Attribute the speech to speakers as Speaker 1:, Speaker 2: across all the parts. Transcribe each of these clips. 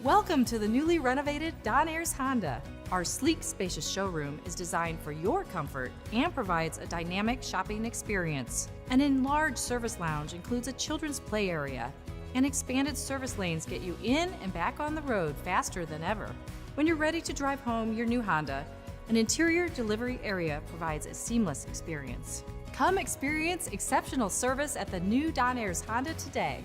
Speaker 1: Welcome to the newly renovated Don Ayers Honda. Our sleek, spacious showroom is designed for your comfort and provides a dynamic shopping experience. An enlarged service lounge includes a children's play area, and expanded service lanes get you in and back on the road faster than ever. When you're ready to drive home your new Honda, an interior delivery area provides a seamless experience. Come experience exceptional service at the new Don Ayers Honda today.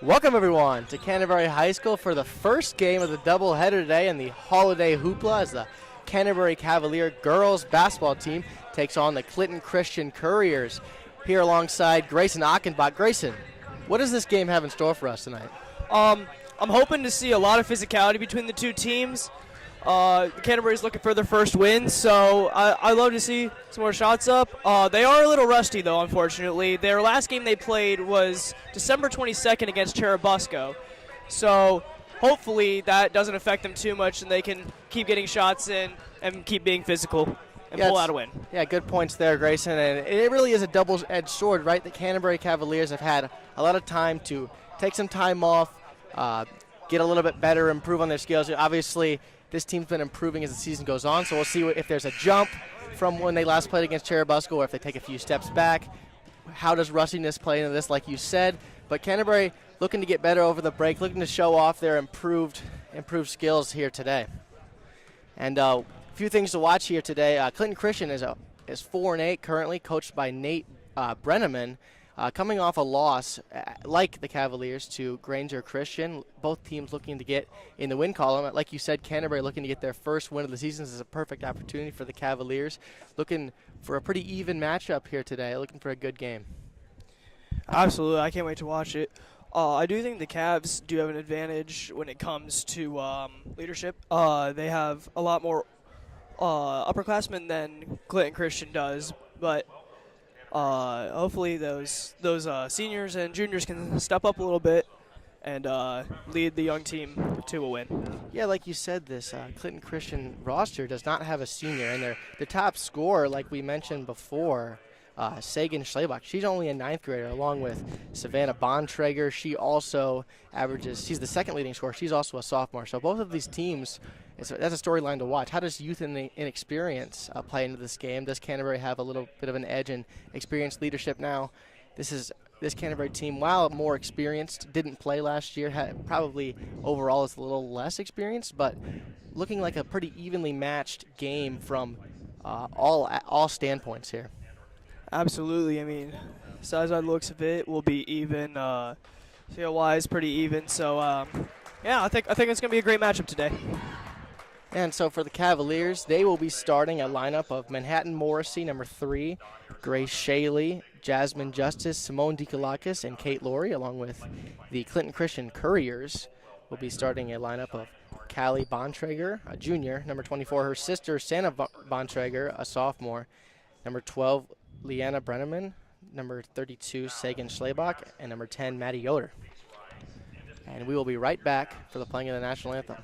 Speaker 2: Welcome everyone to Canterbury High School for the first game of the doubleheader today in the holiday hoopla as the Canterbury Cavalier girls basketball team takes on the Clinton Christian Couriers. Here alongside Grayson Achenbach. Grayson, what does this game have in store for us tonight?
Speaker 3: I'm hoping to see a lot of physicality between the two teams. Canterbury's looking for their first win, so I love to see some more shots up. They are a little rusty, though, unfortunately. Their last game they played was December 22nd against Cherubusco. So hopefully that doesn't affect them too much and they can keep getting shots in and keep being physical and pull out a win.
Speaker 2: Yeah, good points there, Grayson. And it really is a double-edged sword, right? The Canterbury Cavaliers have had a lot of time to take some time off, get a little bit better, improve on their skills. Obviously, this team's been improving as the season goes on, so we'll see if there's a jump from when they last played against Cherubusco or if they take a few steps back. How does rustiness play into this, like you said? But Canterbury looking to get better over the break, looking to show off their improved skills here today. And a few things to watch here today. Clinton Christian is 4-8 currently, coached by Nate Brenneman. Coming off a loss, like the Cavaliers, to Granger Christian. Both teams looking to get in the win column. Like you said, Canterbury looking to get their first win of the season. This is a perfect opportunity for the Cavaliers. Looking for a pretty even matchup here today. Looking for a good game.
Speaker 3: Absolutely. I can't wait to watch it. I do think the Cavs do have an advantage when it comes to leadership. They have a lot more upperclassmen than Clinton Christian does, but hopefully those seniors and juniors can step up a little bit and lead the young team to a win.
Speaker 2: Yeah, like you said, this Clinton Christian roster does not have a senior, and their top scorer, like we mentioned before, Sagan Schlebach, she's only a ninth grader, along with Savannah Bontrager. She also she's the second leading scorer. She's also a sophomore. So both of these teams, that's a storyline to watch. How does youth and inexperience play into this game? Does Canterbury have a little bit of an edge in experienced leadership now? This Canterbury team, while more experienced, didn't play last year, probably overall is a little less experienced, but looking like a pretty evenly matched game from all standpoints here.
Speaker 3: Absolutely. I mean, size-wise looks of it will be even. Skill-wise, pretty even. So, yeah, I think it's going to be a great matchup today.
Speaker 2: And so for the Cavaliers, they will be starting a lineup of Manhattan Morrissey, number 3, Grace Shaley, Jasmine Justice, Simone DeKalakis, and Kate Laurie, along with the Clinton Christian Couriers. Will be starting a lineup of Callie Bontrager, a junior, number 24, her sister, Santa Bontrager, a sophomore, number 12, Leanna Brenneman, number 32, Sagan Schlebach, and number 10, Maddie Yoder. And we will be right back for the playing of the national anthem.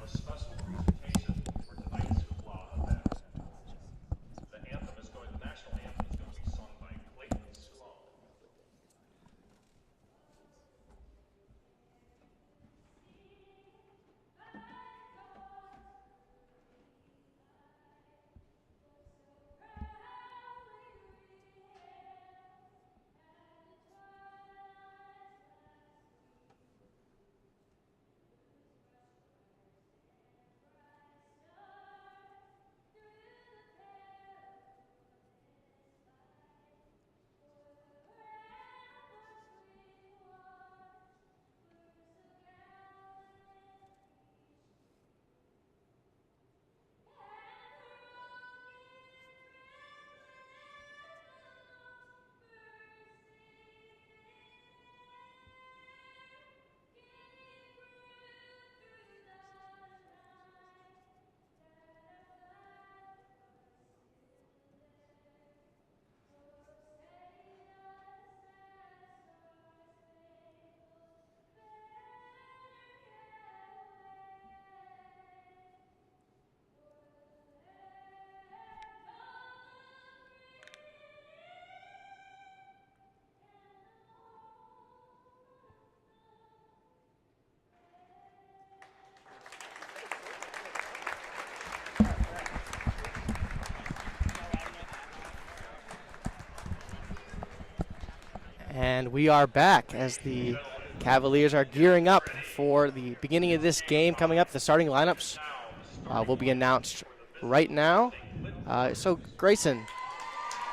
Speaker 2: And we are back as the Cavaliers are gearing up for the beginning of this game coming up. The starting lineups will be announced right now. So, Grayson,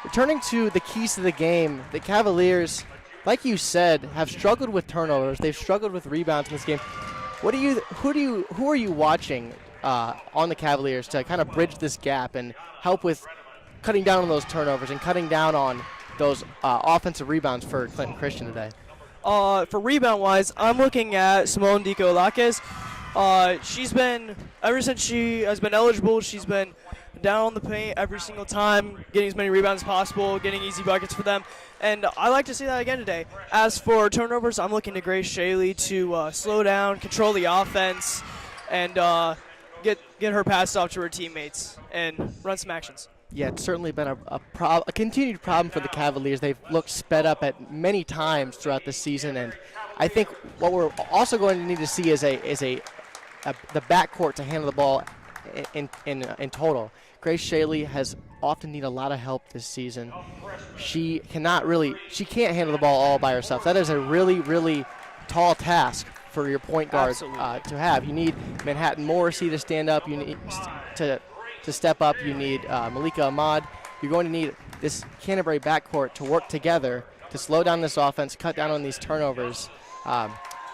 Speaker 2: returning to the keys to the game, the Cavaliers, like you said, have struggled with turnovers. They've struggled with rebounds in this game. Who are you watching on the Cavaliers to kind of bridge this gap and help with cutting down on those turnovers and cutting down on those offensive rebounds for Clinton Christian today?
Speaker 3: For rebound-wise, I'm looking at Simone Dico-Laques. She's been, ever since she has been eligible, she's been down on the paint every single time, getting as many rebounds as possible, getting easy buckets for them. And I like to see that again today. As for turnovers, I'm looking to Grace Shaley to slow down, control the offense, and get her passed off to her teammates and run some actions.
Speaker 2: Yeah, it's certainly been a continued problem for the Cavaliers. They've looked sped up at many times throughout the season, and I think what we're also going to need to see is the backcourt to handle the ball in total. Grace Shaley has often needed a lot of help this season. She can't handle the ball all by herself. That is a really, really tall task for your point guard to have. You need Manhattan Morrissey to stand up. You need to step up. You need Malika Ahmad. You're going to need this Canterbury backcourt to work together to slow down this offense, cut down on these turnovers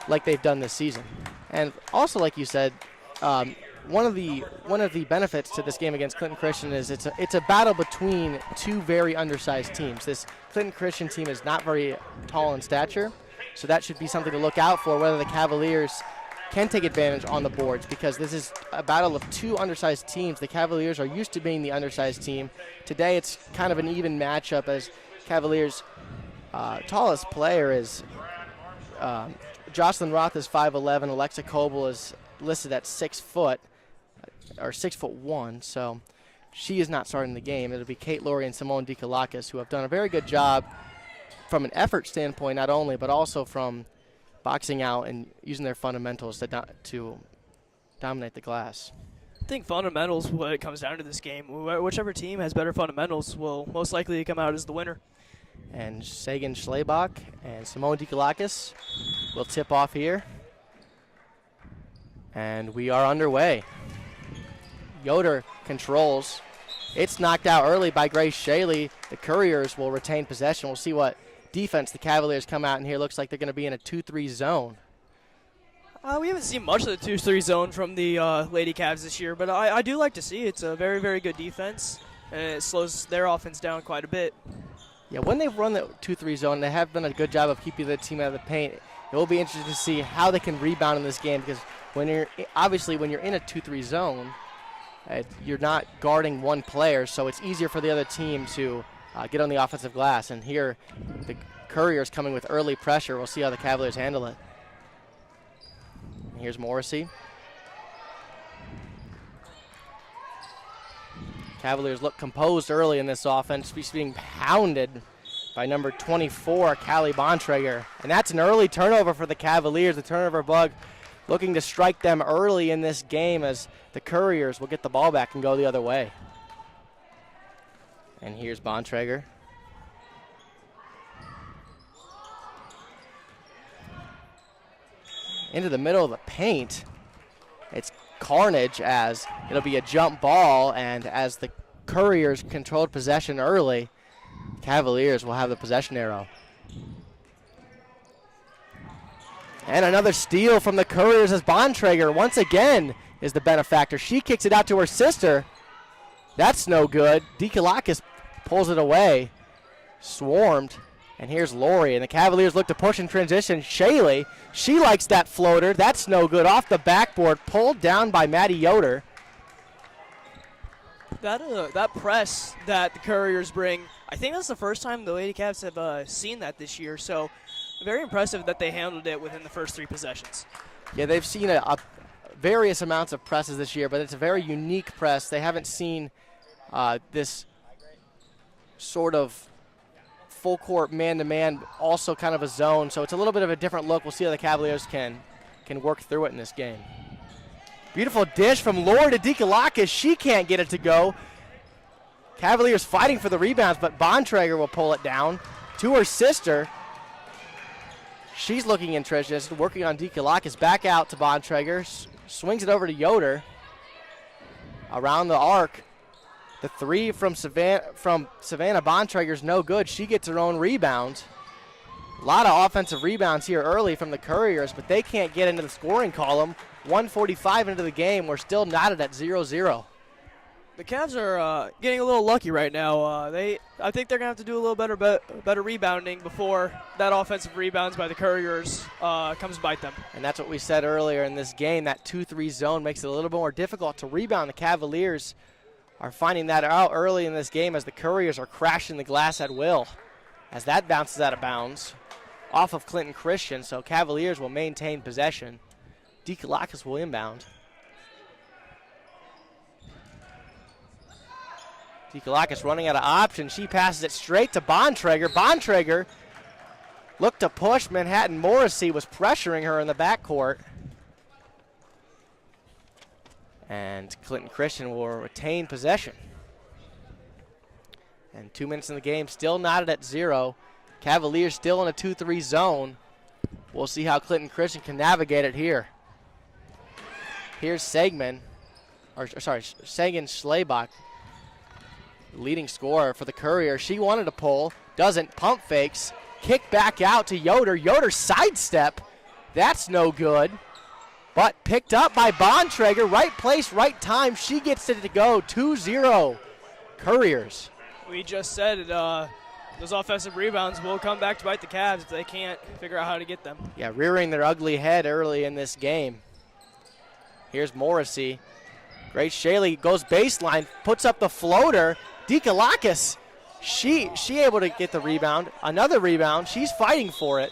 Speaker 2: like they've done this season. And also, like you said, one of the benefits to this game against Clinton Christian is it's a battle between two very undersized teams. This Clinton Christian team is not very tall in stature, so that should be something to look out for, whether the Cavaliers can take advantage on the boards, because this is a battle of two undersized teams. The Cavaliers are used to being the undersized team. Today it's kind of an even matchup, as Cavaliers' tallest player is Jocelyn Roth is 5'11". Alexa Coble is listed at 6 foot, or 6'1", so she is not starting the game. It'll be Kate Laurie and Simone Dico-Laques, who have done a very good job from an effort standpoint, not only, but also from boxing out and using their fundamentals to dominate the glass.
Speaker 3: I think fundamentals, what it comes down to this game, whichever team has better fundamentals will most likely come out as the winner.
Speaker 2: And Sagan Schlebach and Simone Dico-Laques will tip off here. And we are underway. Yoder controls. It's knocked out early by Grace Shaley. The Couriers will retain possession. We'll see what defense the Cavaliers come out in here. Looks like they're going to be in a 2-3 zone.
Speaker 3: We haven't seen much of the 2-3 zone from the Lady Cavs this year, but I do like to see it. It's a very, very good defense, and it slows their offense down quite a bit.
Speaker 2: Yeah, when they've run the 2-3 zone, they have done a good job of keeping the team out of the paint. It will be interesting to see how they can rebound in this game, because when you're in a 2-3 zone, you're not guarding one player, so it's easier for the other team to get on the offensive glass. And here the Couriers coming with early pressure. We'll see how the Cavaliers handle it. And here's Morrissey. Cavaliers look composed early in this offense. He's being pounded by number 24, Callie Bontrager. And that's an early turnover for the Cavaliers. The turnover bug looking to strike them early in this game as the Couriers will get the ball back and go the other way. And here's Bontrager. Into the middle of the paint. It's carnage as it'll be a jump ball, and as the Couriers controlled possession early, Cavaliers will have the possession arrow. And another steal from the Couriers as Bontrager once again is the benefactor. She kicks it out to her sister. That's no good. Dikalakis pulls it away. Swarmed. And here's Lori. And the Cavaliers look to push in transition. Shaylee, she likes that floater. That's no good. Off the backboard. Pulled down by Maddie Yoder.
Speaker 3: That press that the Couriers bring, I think that's the first time the Lady Cavs have seen that this year. So very impressive that they handled it within the first 3 possessions.
Speaker 2: Yeah, they've seen various amounts of presses this year, but it's a very unique press. They haven't seen this sort of full court man-to-man, also kind of a zone. So it's a little bit of a different look. We'll see how the Cavaliers can work through it in this game. Beautiful dish from Lori to Dikalakis. She can't get it to go. Cavaliers fighting for the rebounds, but Bontrager will pull it down to her sister. She's looking in transition, working on Dikalakis. Back out to Bontrager. Swings it over to Yoder. Around the arc. The 3 from Savannah Bontrager's no good. She gets her own rebound. A lot of offensive rebounds here early from the Couriers, but they can't get into the scoring column. 1:45 into the game. We're still knotted at 0-0.
Speaker 3: The Cavs are getting a little lucky right now. I think they're going to have to do a little better rebounding before that offensive rebounds by the Couriers comes bite them.
Speaker 2: And that's what we said earlier in this game. That 2-3 zone makes it a little bit more difficult to rebound. The Cavaliers are finding that out early in this game as the Couriers are crashing the glass at will. As that bounces out of bounds off of Clinton Christian, so Cavaliers will maintain possession. Dikalakis will inbound. Dikalakis running out of options. She passes it straight to Bontrager. Bontrager looked to push. Manhattan Morrissey was pressuring her in the backcourt. And Clinton Christian will retain possession. And 2 minutes in the game, still knotted at 0. Cavaliers still in a 2-3 zone. We'll see how Clinton Christian can navigate it here. Here's Sagan Schlebach, leading scorer for the Courier. She wanted to pull, doesn't, pump fakes, kick back out to Yoder. Yoder sidestep, that's no good. But picked up by Bontrager, right place, right time. She gets it to go, 2-0 Couriers.
Speaker 3: We just said those offensive rebounds will come back to bite the Cavs if they can't figure out how to get them.
Speaker 2: Yeah, rearing their ugly head early in this game. Here's Morrissey. Grace Shaylee goes baseline, puts up the floater. Dikalakis, she able to get the rebound. Another rebound. She's fighting for it.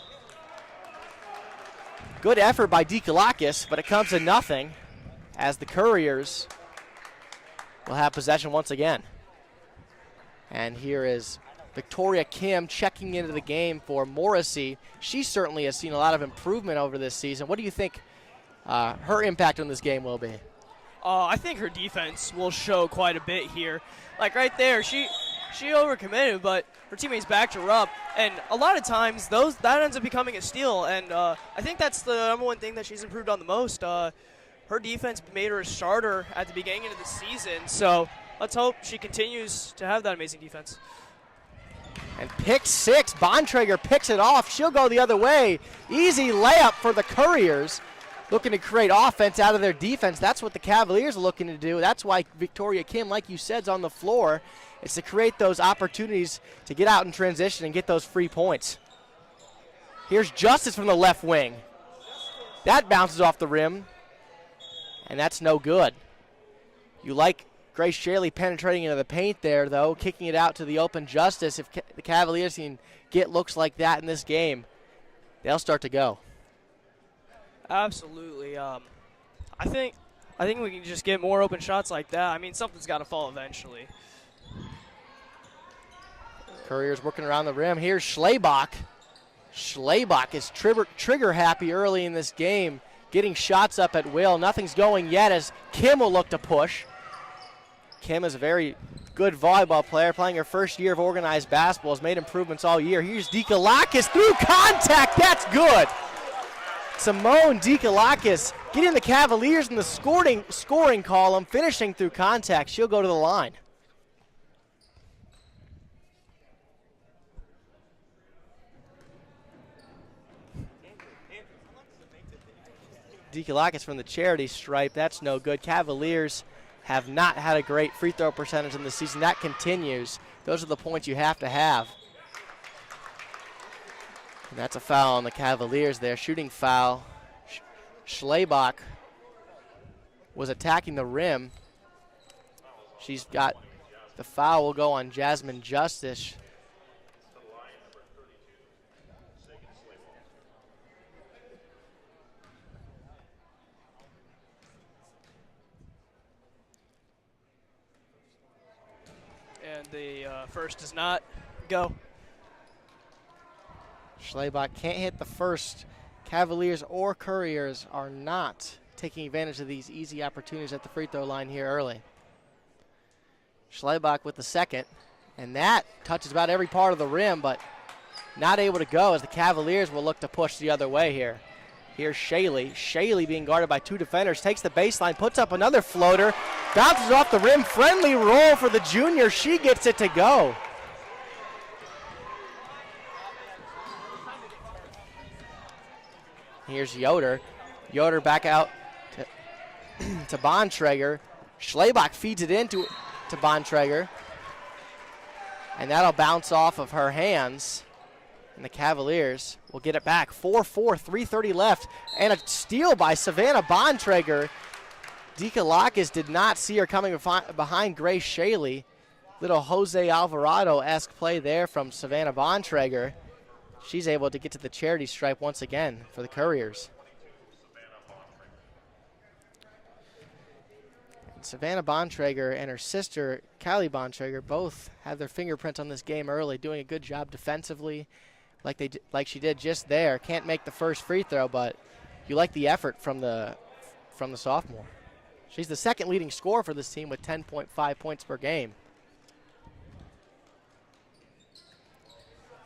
Speaker 2: Good effort by Dikalakis, but it comes to nothing as the Couriers will have possession once again. And here is Victoria Kim checking into the game for Morrissey. She certainly has seen a lot of improvement over this season. What do you think her impact on this game will be?
Speaker 3: I think her defense will show quite a bit here. Like right there, she overcommitted, but her teammates backed her up. And a lot of times, that ends up becoming a steal. And I think that's the number one thing that she's improved on the most. Her defense made her a starter at the beginning of the season. So let's hope she continues to have that amazing defense.
Speaker 2: And pick 6, Bontrager picks it off. She'll go the other way. Easy layup for the Couriers. Looking to create offense out of their defense. That's what the Cavaliers are looking to do. That's why Victoria Kim, like you said, is on the floor. It's to create those opportunities to get out in transition and get those free points. Here's Justice from the left wing. That bounces off the rim, and that's no good. You like Grace Shaley penetrating into the paint there, though, kicking it out to the open Justice. If the Cavaliers can get looks like that in this game, they'll start to go.
Speaker 3: Absolutely. I think we can just get more open shots like that. I mean, something's got to fall eventually.
Speaker 2: Courier's working around the rim. Here's Schlebach. Schlebach is trigger happy early in this game, getting shots up at will. Nothing's going yet as Kim will look to push. Kim is a very good volleyball player, playing her first year of organized basketball, has made improvements all year. Here's Dikalakis through contact. That's good. Simone Dikalakis getting the Cavaliers in the scoring column, finishing through contact. She'll go to the line. Dikalakis from the charity stripe. That's no good. Cavaliers have not had a great free throw percentage in the season. That continues. Those are the points you have to have. And that's a foul on the Cavaliers there. Shooting foul. Schlebach was attacking the rim. She's got the foul will go on Jasmine Justice.
Speaker 3: And the first does not go.
Speaker 2: Schlebach can't hit the first. Cavaliers or Couriers are not taking advantage of these easy opportunities at the free throw line here early. Schlebach with the second, and that touches about every part of the rim, but not able to go as the Cavaliers will look to push the other way here. Here's Shaley. Shaley being guarded by two defenders, takes the baseline, puts up another floater, bounces off the rim. Friendly roll for the junior. She gets it to go. Here's Yoder. Yoder back out to Bontrager. Schlebach feeds it into Bontrager. And that'll bounce off of her hands. And the Cavaliers will get it back. 4-4, 3:30 left. And a steal by Savannah Bontrager. Dikalakis did not see her coming behind Grace Shaley. Little Jose Alvarado-esque play there from Savannah Bontrager. She's able to get to the charity stripe once again for the Couriers. And Savannah Bontrager and her sister, Callie Bontrager, both have their fingerprints on this game early, doing a good job defensively like she did just there. Can't make the first free throw, but you like the effort from the sophomore. She's the second leading scorer for this team with 10.5 points per game.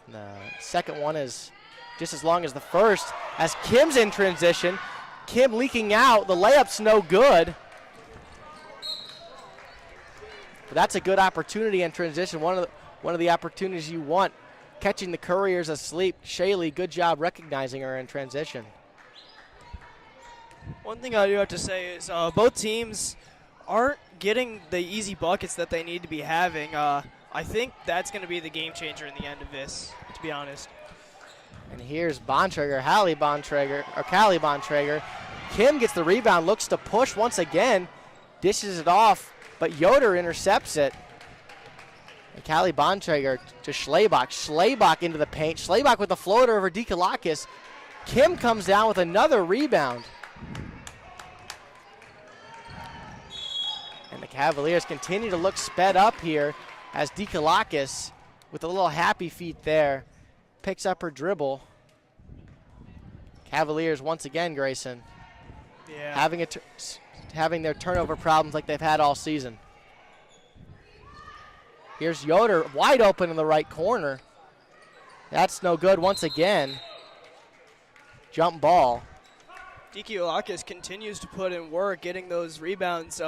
Speaker 2: And the second one is just as long as the first. As Kim's in transition, Kim leaking out. The layup's no good. But that's a good opportunity in transition. One of the opportunities you want. Catching the Couriers asleep. Shaley, good job recognizing her in transition.
Speaker 3: One thing I do have to say is both teams aren't getting the easy buckets that they need to be having. I think that's going to be the game changer in the end of this, to be honest.
Speaker 2: And here's Bontrager, Callie Bontrager. Kim gets the rebound, looks to push once again, dishes it off, but Yoder intercepts it. And Callie Bontrager to Schlebach. Schlebach into the paint. Schlebach with the floater over Dikalakis. Kim comes down with another rebound. And the Cavaliers continue to look sped up here as Dikalakis, with a little happy feet there, picks up her dribble. Cavaliers once again, Grayson, having their turnover problems like they've had all season. Here's Yoder, wide open in the right corner. That's no good once again. Jump ball.
Speaker 3: Dikalakis continues to put in work, getting those rebounds.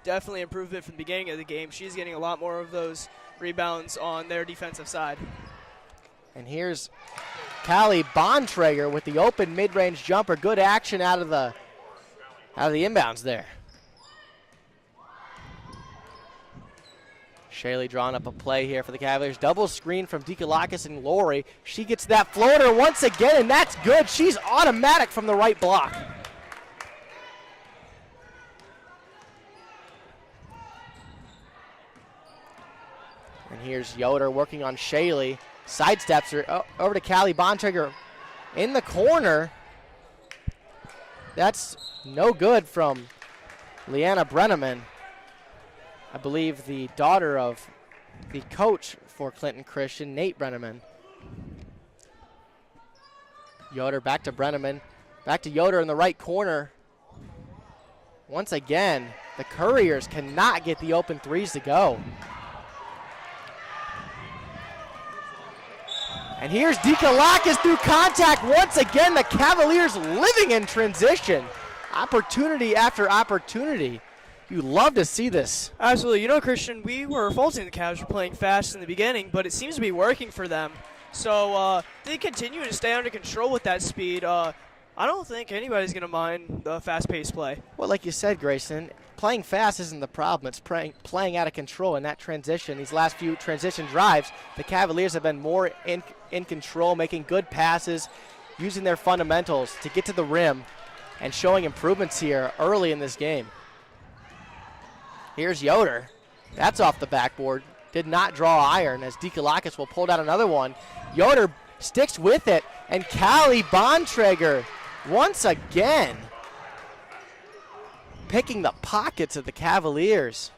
Speaker 3: Definitely improvement from the beginning of the game. She's getting a lot more of those rebounds on their defensive side.
Speaker 2: And here's Callie Bontrager with the open mid-range jumper. Good action out of the inbounds there. Shaley drawing up a play here for the Cavaliers. Double screen from Dikalakis and Lori. She gets that floater once again, and that's good. She's automatic from the right block. And here's Yoder working on Shaley. Sidesteps her over to Callie Bontrager in the corner. That's no good from Leanna Brenneman. I believe the daughter of the coach for Clinton Christian, Nate Brenneman. Yoder back to Brenneman. Back to Yoder in the right corner. Once again, the Couriers cannot get the open threes to go. And here's Dikalakis through contact. Once again, the Cavaliers living in transition. Opportunity after opportunity. You love to see this.
Speaker 3: Absolutely. You know, Christian, we were faulting the Cavs for playing fast in the beginning, but it seems to be working for them. So they continue to stay under control with that speed. I don't think anybody's going to mind the fast-paced play.
Speaker 2: Well, like you said, Grayson, playing fast isn't the problem. It's playing out of control in that transition. These last few transition drives, the Cavaliers have been more in control, making good passes, using their fundamentals to get to the rim, and showing improvements here early in this game. Here's Yoder. That's off the backboard. Did not draw iron as Dikalakis will pull down another one. Yoder sticks with it, and Callie Bontrager once again picking the pockets of the Cavaliers.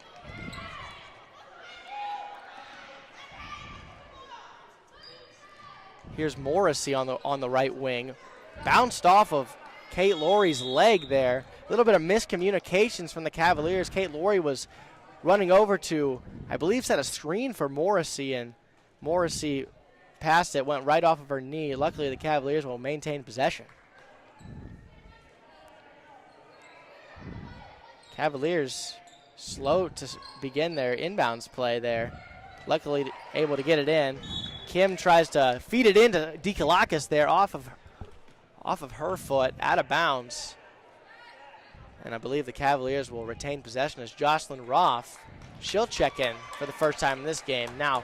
Speaker 2: Here's Morrissey on the right wing. Bounced off of Kate Laurie's leg there. A little bit of miscommunications from the Cavaliers. Kate Laurie was running over to, I believe, set a screen for Morrissey, and Morrissey passed it, went right off of her knee. Luckily, the Cavaliers will maintain possession. Cavaliers slow to begin their inbounds play there. Luckily, able to get it in. Kim tries to feed it into Dikalakis there off of her foot, out of bounds. And I believe the Cavaliers will retain possession as Jocelyn Roth, she'll check in for the first time in this game. Now,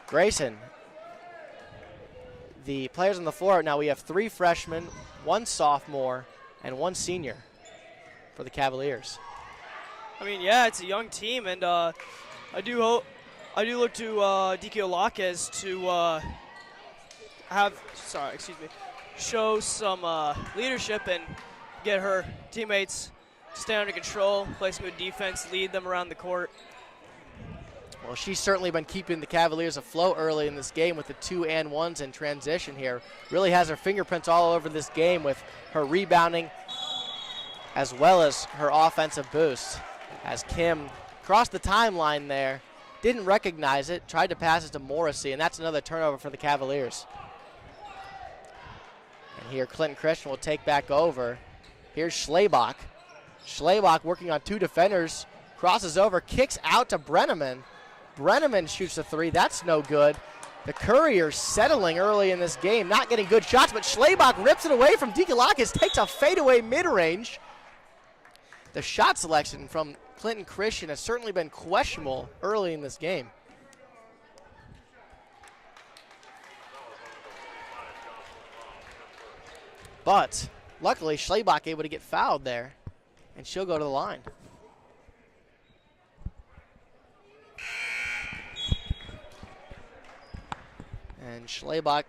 Speaker 2: Grayson, the players on the floor, now we have 3 freshmen, 1 sophomore, and 1 senior for the Cavaliers.
Speaker 3: I mean, yeah, it's a young team, and I do look to Dikalakis to show some leadership and get her teammates to stay under control, play some good defense, lead them around the court.
Speaker 2: Well, she's certainly been keeping the Cavaliers afloat early in this game with the 2-and-1s in transition here. Really has her fingerprints all over this game with her rebounding as well as her offensive boost. As Kim crossed the timeline there, didn't recognize it, tried to pass it to Morrissey, and that's another turnover for the Cavaliers. And here Clinton Christian will take back over. Here's Schlebach. Schlebach working on 2 defenders, crosses over, kicks out to Brenneman. Brenneman shoots a 3, that's no good. The Couriers settling early in this game, not getting good shots, but Schlebach rips it away from Dikalakis, takes a fadeaway mid-range. The shot selection from Clinton Christian has certainly been questionable early in this game. But luckily, Schlebach able to get fouled there, and she'll go to the line. And Schlebach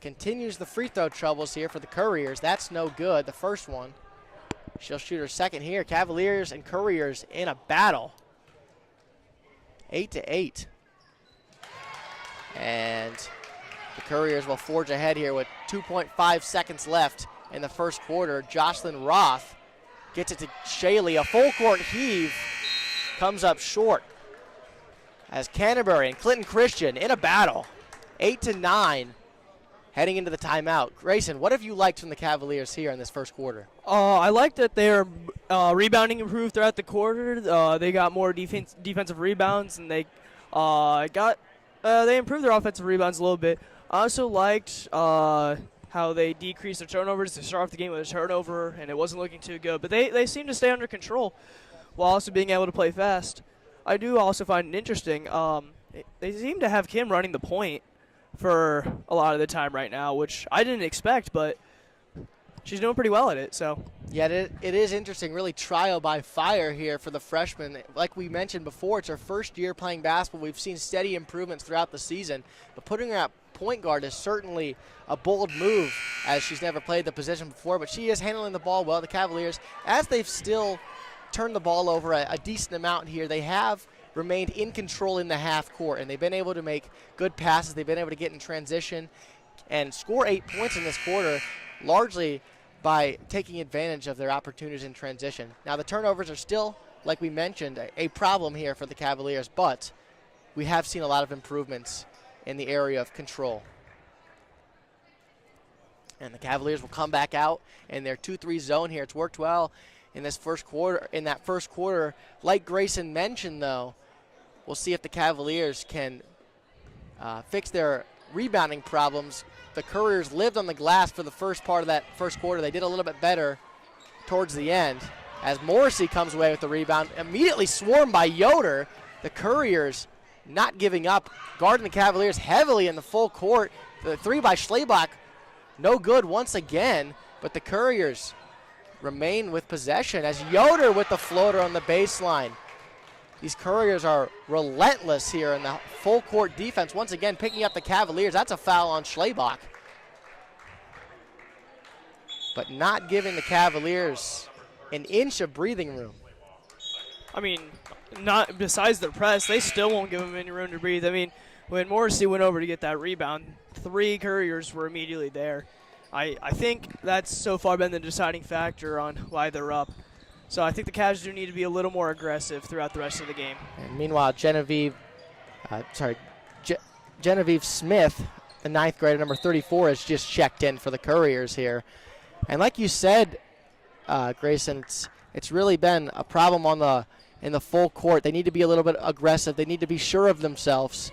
Speaker 2: continues the free throw troubles here for the Couriers. That's no good, the first one. She'll shoot her second here. Cavaliers and Couriers in a battle. 8-8. And the Couriers will forge ahead here with 2.5 seconds left in the first quarter. Jocelyn Roth gets it to Shaley. A full court heave comes up short as Canterbury and Clinton Christian in a battle. 8-9 heading into the timeout. Grayson, what have you liked from the Cavaliers here in this first quarter?
Speaker 3: I like that their rebounding improved throughout the quarter. They got more defensive rebounds, and they improved their offensive rebounds a little bit. I also liked how they decreased their turnovers. They started off the game with a turnover, and it wasn't looking too good. But they seem to stay under control while also being able to play fast. I do also find it interesting. They seem to have Kim running the point for a lot of the time right now, which I didn't expect, but she's doing pretty well at it. So
Speaker 2: Yeah, it is interesting, really trial by fire here for the freshman. Like we mentioned before, it's her first year playing basketball. We've seen steady improvements throughout the season, but putting her at point guard is certainly a bold move, as she's never played the position before, but she is handling the ball well. The Cavaliers, as they've still turned the ball over a decent amount here, they have remained in control in the half court, and they've been able to make good passes. They've been able to get in transition and score 8 points in this quarter, largely by taking advantage of their opportunities in transition. Now, the turnovers are still, like we mentioned, a problem here for the Cavaliers, but we have seen a lot of improvements in the area of control. And the Cavaliers will come back out in their 2-3 zone here. It's worked well in this first quarter. In that first quarter, like Grayson mentioned, though, we'll see if the Cavaliers can fix their rebounding problems. The Couriers lived on the glass for the first part of that first quarter. They did a little bit better towards the end, as Morrissey comes away with the rebound, immediately swarmed by Yoder. The Couriers not giving up, guarding the Cavaliers heavily in the full court. The three by Schlebach, no good once again, but the Couriers remain with possession as Yoder with the floater on the baseline. These Couriers are relentless here in the full court defense. Once again, picking up the Cavaliers. That's a foul on Schlebach. But not giving the Cavaliers an inch of breathing room.
Speaker 3: I mean, not besides the press, they still won't give them any room to breathe. I mean, when Morrissey went over to get that rebound, 3 Couriers were immediately there. I think that's so far been the deciding factor on why they're up. So I think the Cavs do need to be a little more aggressive throughout the rest of the game.
Speaker 2: And meanwhile, Genevieve Smith, the 9th grader, number 34, has just checked in for the Couriers here. And like you said, Grayson, it's really been a problem in the full court. They need to be a little bit aggressive. They need to be sure of themselves.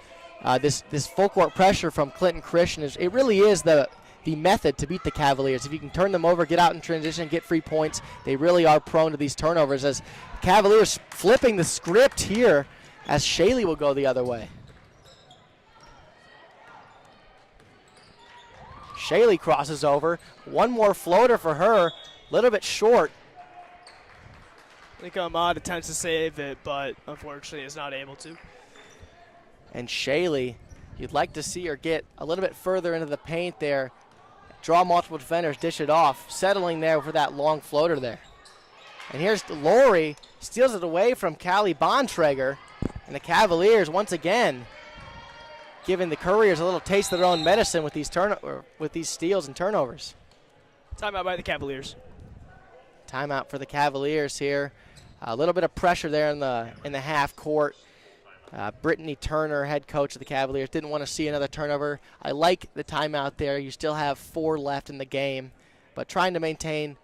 Speaker 2: This full court pressure from Clinton Christian it really is the method to beat the Cavaliers. If you can turn them over, get out in transition, get free points, they really are prone to these turnovers, as Cavaliers flipping the script here as Shaley will go the other way. Shaley crosses over. One more floater for her, a little bit short.
Speaker 3: I think Ahmad attempts to save it, but unfortunately is not able to.
Speaker 2: And Shaley, you'd like to see her get a little bit further into the paint there, draw multiple defenders, dish it off, settling there for that long floater there. And here's Lori, steals it away from Callie Bontrager, and the Cavaliers once again giving the Couriers a little taste of their own medicine with these steals and turnovers.
Speaker 3: Timeout by the Cavaliers.
Speaker 2: Timeout for the Cavaliers here. A little bit of pressure there in the half court. Brittany Turner, head coach of the Cavaliers, didn't want to see another turnover. I like the timeout there. You still have 4 left in the game, but trying to maintain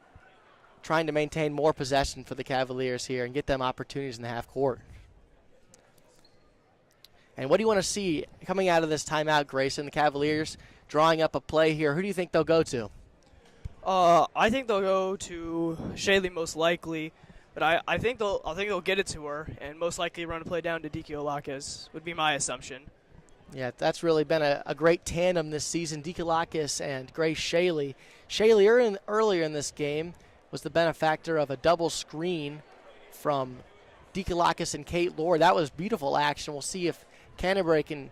Speaker 2: more possession for the Cavaliers here and get them opportunities in the half court. And what do you want to see coming out of this timeout, Grayson? The Cavaliers drawing up a play here. Who do you think they'll go to?
Speaker 3: I think they'll go to Shaley most likely. But I think they'll get it to her and most likely run a play down to Dikiolakis would be my assumption.
Speaker 2: Yeah, that's really been a great tandem this season, Dikiolakis and Grace Shaley. Shaley earlier in this game was the benefactor of a double screen from Dikiolakis and Kate Lord. That was beautiful action. We'll see if Canterbury can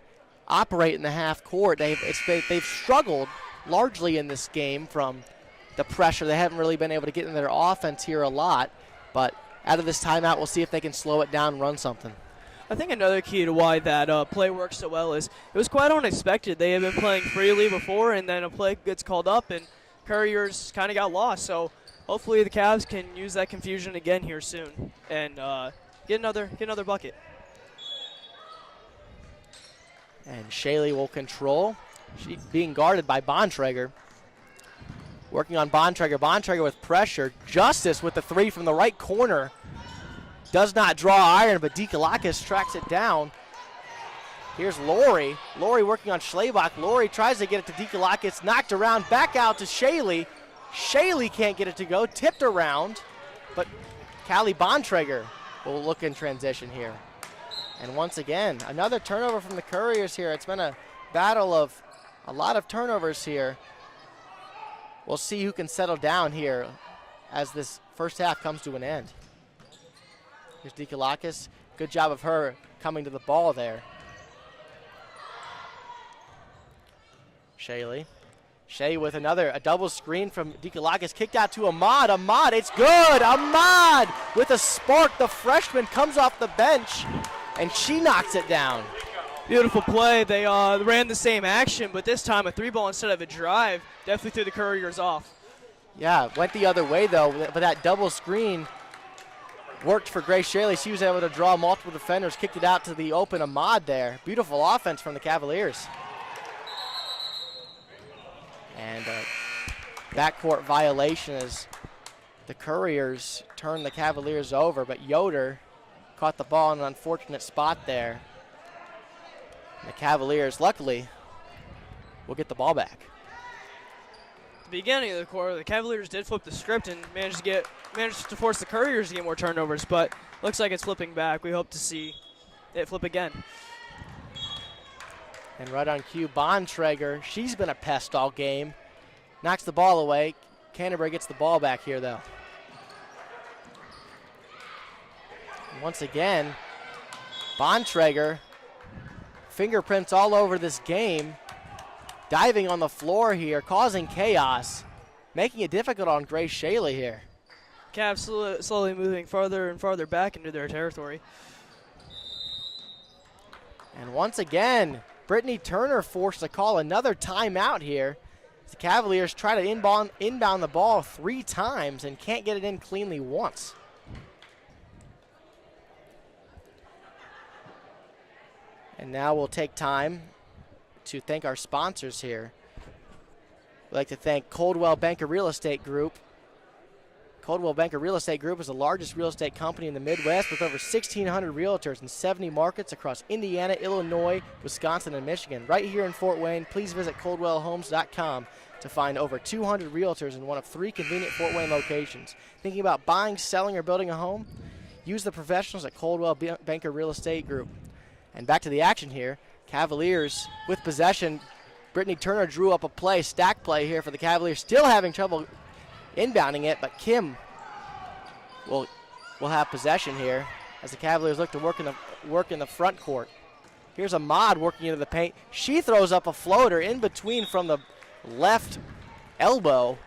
Speaker 2: operate in the half court. They've struggled largely in this game from the pressure. They haven't really been able to get in their offense here a lot. But out of this timeout, we'll see if they can slow it down and run something.
Speaker 3: I think another key to why that play works so well is it was quite unexpected. They had been playing freely before, and then a play gets called up, and Couriers kind of got lost. So hopefully the Cavs can use that confusion again here soon and get another bucket.
Speaker 2: And Shaley will control. She's being guarded by Bontrager. Working on Bontrager. Bontrager with pressure. Justice with the 3 from the right corner. Does not draw iron, but Dikiolakis tracks it down. Here's Lori. Lori working on Schlebach. Lori tries to get it to Dikiolakis. Knocked around. Back out to Shaley. Shaley can't get it to go. Tipped around. But Callie Bontrager will look in transition here. And once again, another turnover from the Couriers here. It's been a battle of a lot of turnovers here. we'll see who can settle down here as this first half comes to an end. Here's Dikalakis. Good job of her coming to the ball there. Shaley. Shea with a double screen from Dikalakis, kicked out to Ahmad. Ahmad, it's good. Ahmad with a spark. The freshman comes off the bench, and she knocks it down.
Speaker 3: Beautiful play. They ran the same action, but this time a 3-ball instead of a drive. Definitely threw the Couriers off.
Speaker 2: Yeah, went the other way, though, but that double screen worked for Grace Shaley. She was able to draw multiple defenders, kicked it out to the open Ahmad there. Beautiful offense from the Cavaliers. And backcourt violation as the Couriers turned the Cavaliers over, but Yoder caught the ball in an unfortunate spot there. And the Cavaliers, luckily, will get the ball back.
Speaker 3: At the beginning of the quarter, the Cavaliers did flip the script and managed to force the Couriers to get more turnovers, but looks like it's flipping back. We hope to see it flip again.
Speaker 2: And right on cue, Bontrager, she's been a pest all game. Knocks the ball away. Canterbury gets the ball back here, though. And once again, Bontrager, fingerprints all over this game, diving on the floor here, causing chaos, making it difficult on Grace Shaley here.
Speaker 3: Cavs slowly moving farther and farther back into their territory.
Speaker 2: And once again, Brittany Turner forced to call another timeout here. The Cavaliers try to inbound the ball 3 times and can't get it in cleanly once. And now we'll take time to thank our sponsors here. We'd like to thank Coldwell Banker Real Estate Group. Coldwell Banker Real Estate Group is the largest real estate company in the Midwest with over 1,600 realtors in 70 markets across Indiana, Illinois, Wisconsin, and Michigan. Right here in Fort Wayne, please visit ColdwellHomes.com to find over 200 realtors in one of 3 convenient Fort Wayne locations. Thinking about buying, selling, or building a home? Use the professionals at Coldwell Banker Real Estate Group. And back to the action here. Cavaliers with possession. Brittany Turner drew up a play, stack play here for the Cavaliers. Still having trouble inbounding it, but Kim will have possession here as the Cavaliers look to work in the front court. Here's Ahmad working into the paint. She throws up a floater in between from the left elbow.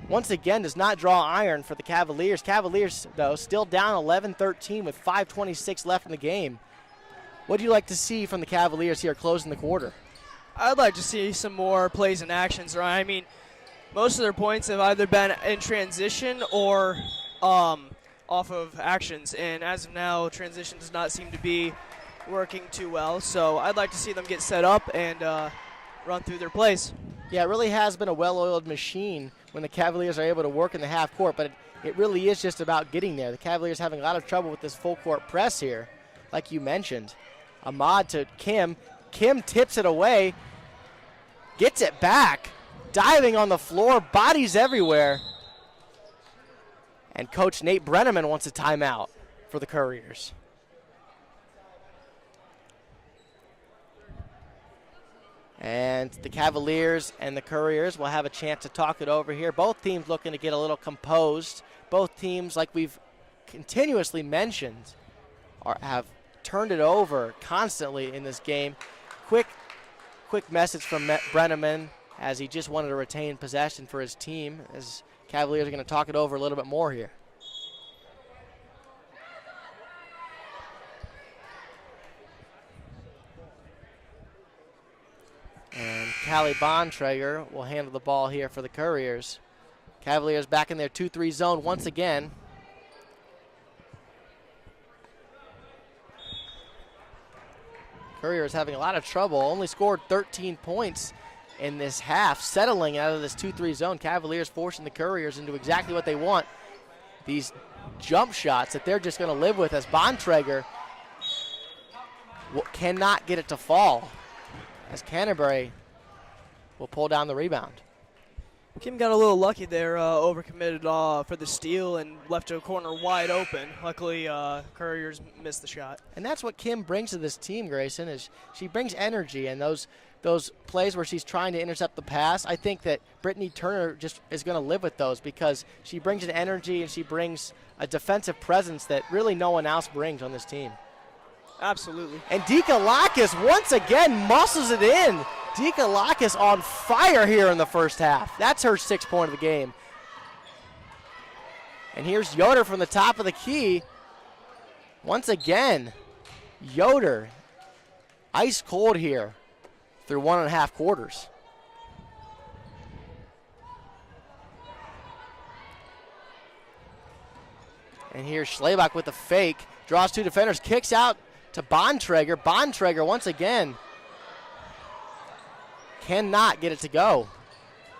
Speaker 2: Once again, does not draw iron for the Cavaliers. Cavaliers, though, still down 11-13 with 5:26 left in the game. What do you like to see from the Cavaliers here closing the quarter?
Speaker 3: I'd like to see some more plays and actions, right? I mean, most of their points have either been in transition or off of actions, and as of now, transition does not seem to be working too well. So I'd like to see them get set up and run through their plays.
Speaker 2: Yeah, it really has been a well-oiled machine when the Cavaliers are able to work in the half court, but it really is just about getting there. The Cavaliers having a lot of trouble with this full court press here, like you mentioned. Ahmad to Kim. Kim tips it away, gets it back, diving on the floor, bodies everywhere. And Coach Nate Brenneman wants a timeout for the Couriers. And the Cavaliers and the Couriers will have a chance to talk it over here. Both teams looking to get a little composed. Both teams, like we've continuously mentioned, have turned it over constantly in this game. Quick message from Brenneman as he just wanted to retain possession for his team, as Cavaliers are going to talk it over a little bit more here. And Callie Bontrager will handle the ball here for the Couriers. Cavaliers back in their 2-3 zone once again. Couriers having a lot of trouble, only scored 13 points in this half, settling out of this 2-3 zone. Cavaliers forcing the Couriers into exactly what they want. These jump shots that they're just going to live with, as Bontrager cannot get it to fall, as Canterbury will pull down the rebound.
Speaker 3: Kim got a little lucky there, overcommitted for the steal and left a corner wide open. Luckily, Couriers missed the shot.
Speaker 2: And that's what Kim brings to this team, Grayson, is she brings energy, and those those plays where she's trying to intercept the pass, I think that Brittany Turner just is going to live with those because she brings an energy and she brings a defensive presence that really no one else brings on this team.
Speaker 3: Absolutely.
Speaker 2: And Dikalakis once again muscles it in. Dikalakis on fire here in the first half. That's her 6th point of the game. And here's Yoder from the top of the key. Once again, Yoder ice cold here through 1.5 quarters. And here's Schlebach with the fake. Draws 2 defenders, kicks out to Bontrager. Bontrager once again cannot get it to go.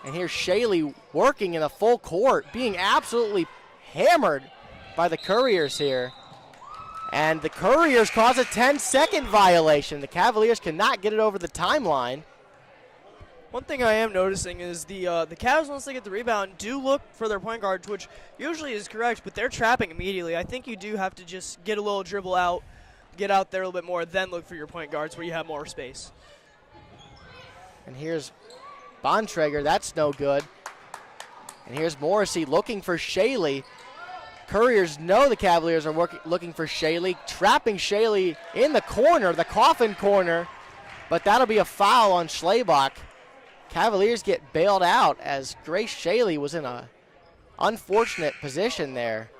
Speaker 2: And here's Shaley working in a full court, being absolutely hammered by the Couriers here. And the Couriers cause a 10-second violation. The Cavaliers cannot get it over the timeline.
Speaker 3: One thing I am noticing is the Cavs, once they get the rebound, do look for their point guards, which usually is correct, but they're trapping immediately. I think you do have to just get a little dribble out, get out there a little bit more, then look for your point guards where you have more space.
Speaker 2: And here's Bontrager. That's no good. And here's Morrissey looking for Shaley. Couriers know the Cavaliers are looking for Shaley, trapping Shaley in the corner, the coffin corner, but that'll be a foul on Schlebach. Cavaliers get bailed out as Grace Shaley was in a unfortunate position there.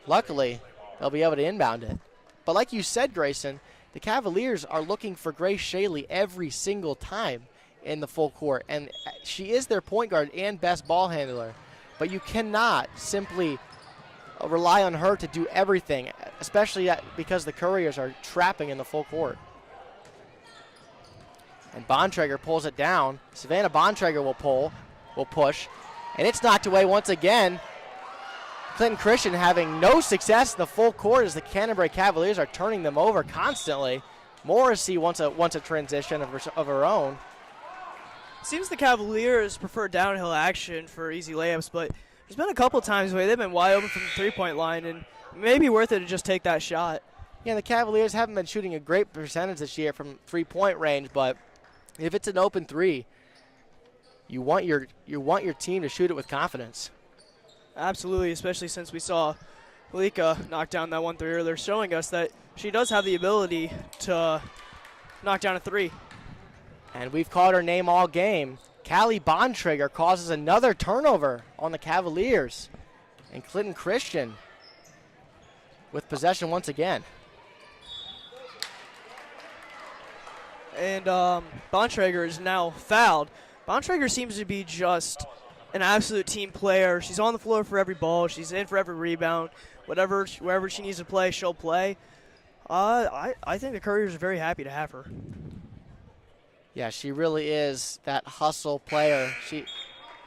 Speaker 2: Luckily, they'll be able to inbound it. But like you said, Grayson, the Cavaliers are looking for Grace Shaley every single time in the full court, and she is their point guard and best ball handler. But you cannot simply rely on her to do everything, especially because the Couriers are trapping in the full court. And Bontrager pulls it down. Savannah Bontrager will push, and it's knocked away once again. Clinton Christian having no success in the full court as the Canterbury Cavaliers are turning them over constantly. Morrissey wants a transition of her own.
Speaker 3: Seems the Cavaliers prefer downhill action for easy layups, but there's been a couple times where they've been wide open from the three-point line, and it may be worth it to just take that shot.
Speaker 2: Yeah, the Cavaliers haven't been shooting a great percentage this year from three-point range, but if it's an open three, you want your team to shoot it with confidence.
Speaker 3: Absolutely, especially since we saw Malika knock down that 1-3 earlier, showing us that she does have the ability to knock down a three.
Speaker 2: And we've called her name all game. Callie Bontrager causes another turnover on the Cavaliers. And Clinton Christian with possession once again.
Speaker 3: And Bontrager is now fouled. Bontrager seems to be just an absolute team player. She's on the floor for every ball. She's in for every rebound. Wherever she needs to play, she'll play. I think the Couriers are very happy to have her.
Speaker 2: Yeah, she really is that hustle player. She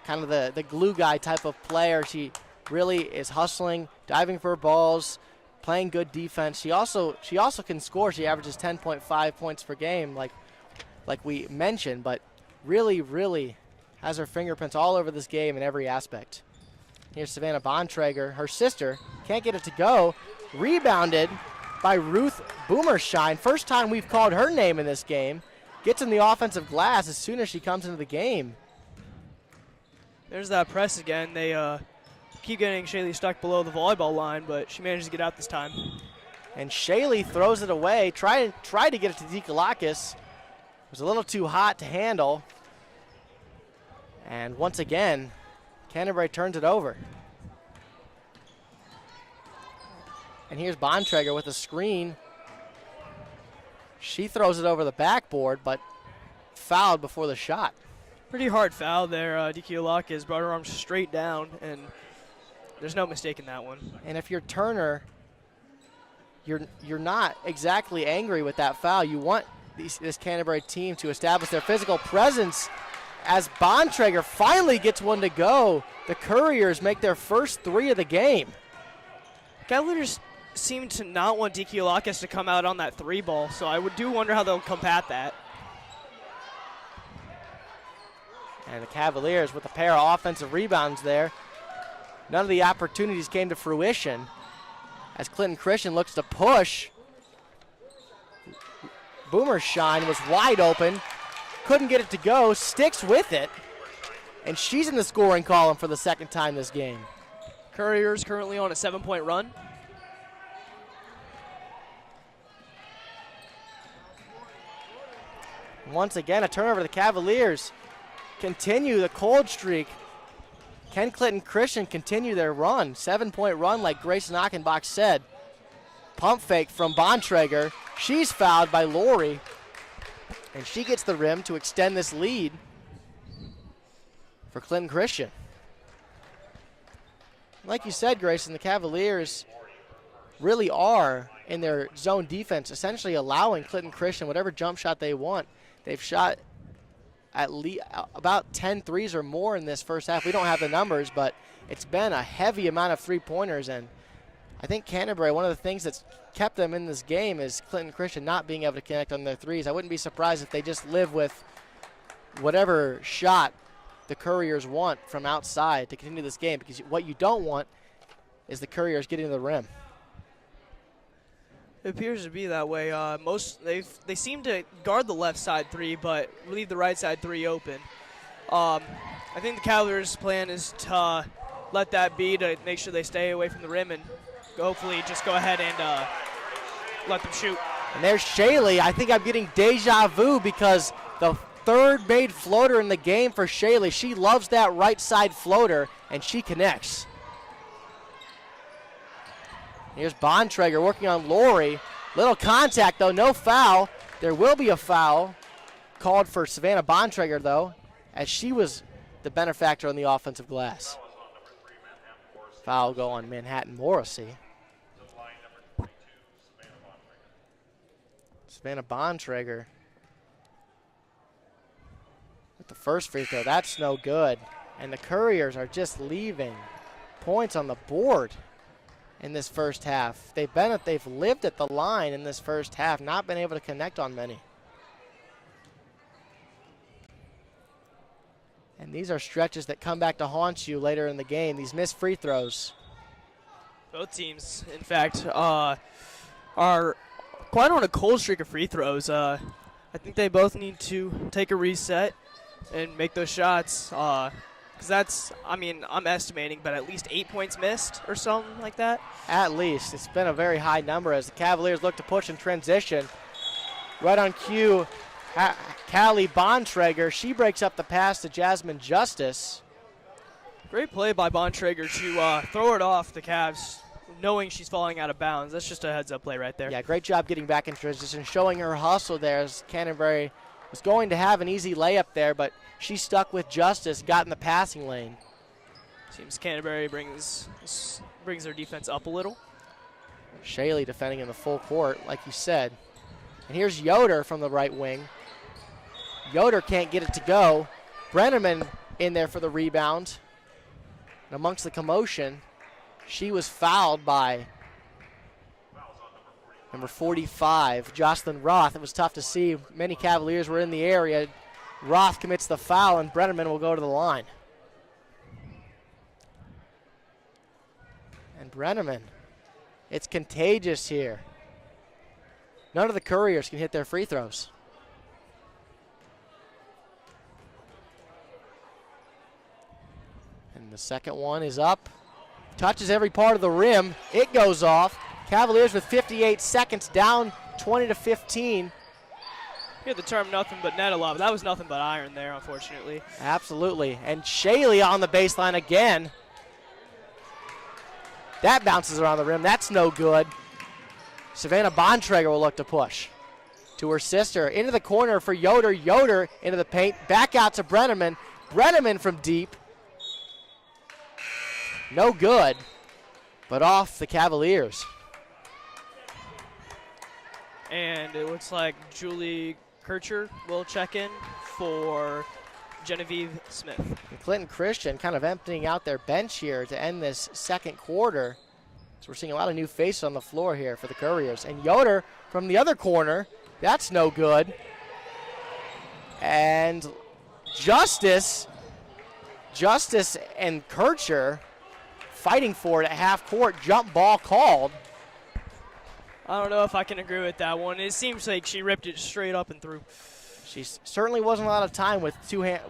Speaker 2: kind of the glue guy type of player. She really is hustling, diving for balls, playing good defense. She also can score. She averages 10.5 points per game, like we mentioned, but really has her fingerprints all over this game in every aspect. Here's Savannah Bontrager. Her sister can't get it to go. Rebounded by Ruth Boomershine. First time we've called her name in this game. Gets in the offensive glass as soon as she comes into the game.
Speaker 3: There's that press again. They keep getting Shaley stuck below the volleyball line, but she managed to get out this time.
Speaker 2: And Shaley throws it away. Tried to get it to Dikalakis. It was a little too hot to handle. And once again, Canterbury turns it over. And here's Bontrager with a screen. She throws it over the backboard, but fouled before the shot.
Speaker 3: Pretty hard foul there. Dikalakis brought her arms straight down, and there's no mistaking that one.
Speaker 2: And if you're Turner, you're not exactly angry with that foul. You want this Canterbury team to establish their physical presence. As Bontrager finally gets one to go, the Couriers make their first three of the game.
Speaker 3: Cavaliers seem to not want Dikalakis to come out on that three ball, so I do wonder how they'll combat that.
Speaker 2: And the Cavaliers with a pair of offensive rebounds there. None of the opportunities came to fruition as Clinton Christian looks to push. Boomershine was wide open. couldn't get it to go, sticks with it, and she's in the scoring column for the second time this game.
Speaker 3: Couriers currently on a 7-point run.
Speaker 2: Once again, a turnover to the Cavaliers. Continue the cold streak. Can Clinton Christian continue their run? 7-point run, like Grayson Achenbach said. Pump fake from Bontrager. She's fouled by Lori, and she gets the rim to extend this lead for Clinton Christian. Like you said, Grayson, the Cavaliers really are in their zone defense, essentially allowing Clinton Christian whatever jump shot they want. They've shot at least about 10 threes or more in this first half. We don't have the numbers, but it's been a heavy amount of three-pointers, and I think Canterbury, one of the things that's kept them in this game is Clinton Christian not being able to connect on their threes. I wouldn't be surprised if they just live with whatever shot the Couriers want from outside to continue this game, because what you don't want is the Couriers getting to the rim.
Speaker 3: It appears to be that way. They seem to guard the left side three, but leave the right side three open. I think the Cavaliers' plan is to let that be, to make sure they stay away from the rim and hopefully just go ahead and let them shoot.
Speaker 2: And there's Shaylee. I think I'm getting deja vu because the third made floater in the game for Shaylee. She loves that right side floater, and she connects. Here's Bontrager working on Lori. Little contact, though, no foul. There will be a foul called for Savannah Bontrager, though, as she was the benefactor on the offensive glass. Foul go on Manhattan Morrissey. Savannah Bontrager with the first free throw. That's no good. And the Couriers are just leaving points on the board in this first half. They've lived at the line in this first half, not been able to connect on many. And these are stretches that come back to haunt you later in the game, these missed free throws.
Speaker 3: Both teams, in fact, are quite on a cold streak of free throws. I think they both need to take a reset and make those shots. Because that's, I'm estimating, but at least 8 points missed or something like that.
Speaker 2: At least. It's been a very high number as the Cavaliers look to push in transition. Right on cue, Callie Bontrager. She breaks up the pass to Jasmine Justice.
Speaker 3: Great play by Bontrager to throw it off the Cavs, knowing she's falling out of bounds. That's just a heads-up play right there.
Speaker 2: Yeah, great job getting back in transition, showing her hustle there as Canterbury was going to have an easy layup there, but she stuck with Justice, got in the passing lane.
Speaker 3: Seems Canterbury brings their defense up a little.
Speaker 2: Shaylee defending in the full court, like you said. And here's Yoder from the right wing. Yoder can't get it to go. Brenneman in there for the rebound. And amongst the commotion, she was fouled by number 45, Jocelyn Roth. It was tough to see. Many Cavaliers were in the area. Roth commits the foul, and Brenneman will go to the line. And Brenneman, it's contagious here. None of the Couriers can hit their free throws. And the second one is up. Touches every part of the rim. It goes off. Cavaliers with 58 seconds, down 20-15.
Speaker 3: You had the term nothing but net a lot, but that was nothing but iron there, unfortunately.
Speaker 2: Absolutely. And Shaylee on the baseline again. That bounces around the rim. That's no good. Savannah Bontrager will look to push to her sister. Into the corner for Yoder. Yoder into the paint. Back out to Brenneman. Brenneman from deep. No good, but off the Cavaliers.
Speaker 3: And it looks like Julie Kircher will check in for Genevieve Smith.
Speaker 2: And Clinton Christian kind of emptying out their bench here to end this second quarter. So we're seeing a lot of new faces on the floor here for the Couriers. And Yoder from the other corner, that's no good. And Justice and Kircher fighting for it at half court. Jump ball called.
Speaker 3: I don't know if I can agree with that one. It seems like she ripped it straight up and through.
Speaker 2: She certainly wasn't a lot of time with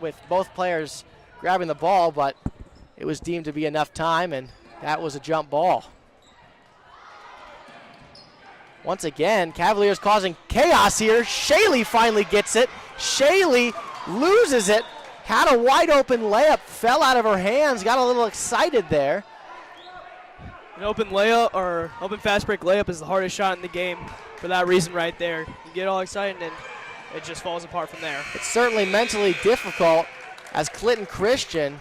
Speaker 2: with both players grabbing the ball, but it was deemed to be enough time, and that was a jump ball. Once again, Cavaliers causing chaos here. Shaley finally gets it. Shaley loses it. Had a wide open layup, fell out of her hands, got a little excited there.
Speaker 3: An open layup or open fast break layup is the hardest shot in the game for that reason right there. You get all excited and it just falls apart from there.
Speaker 2: It's certainly mentally difficult as Clinton Christian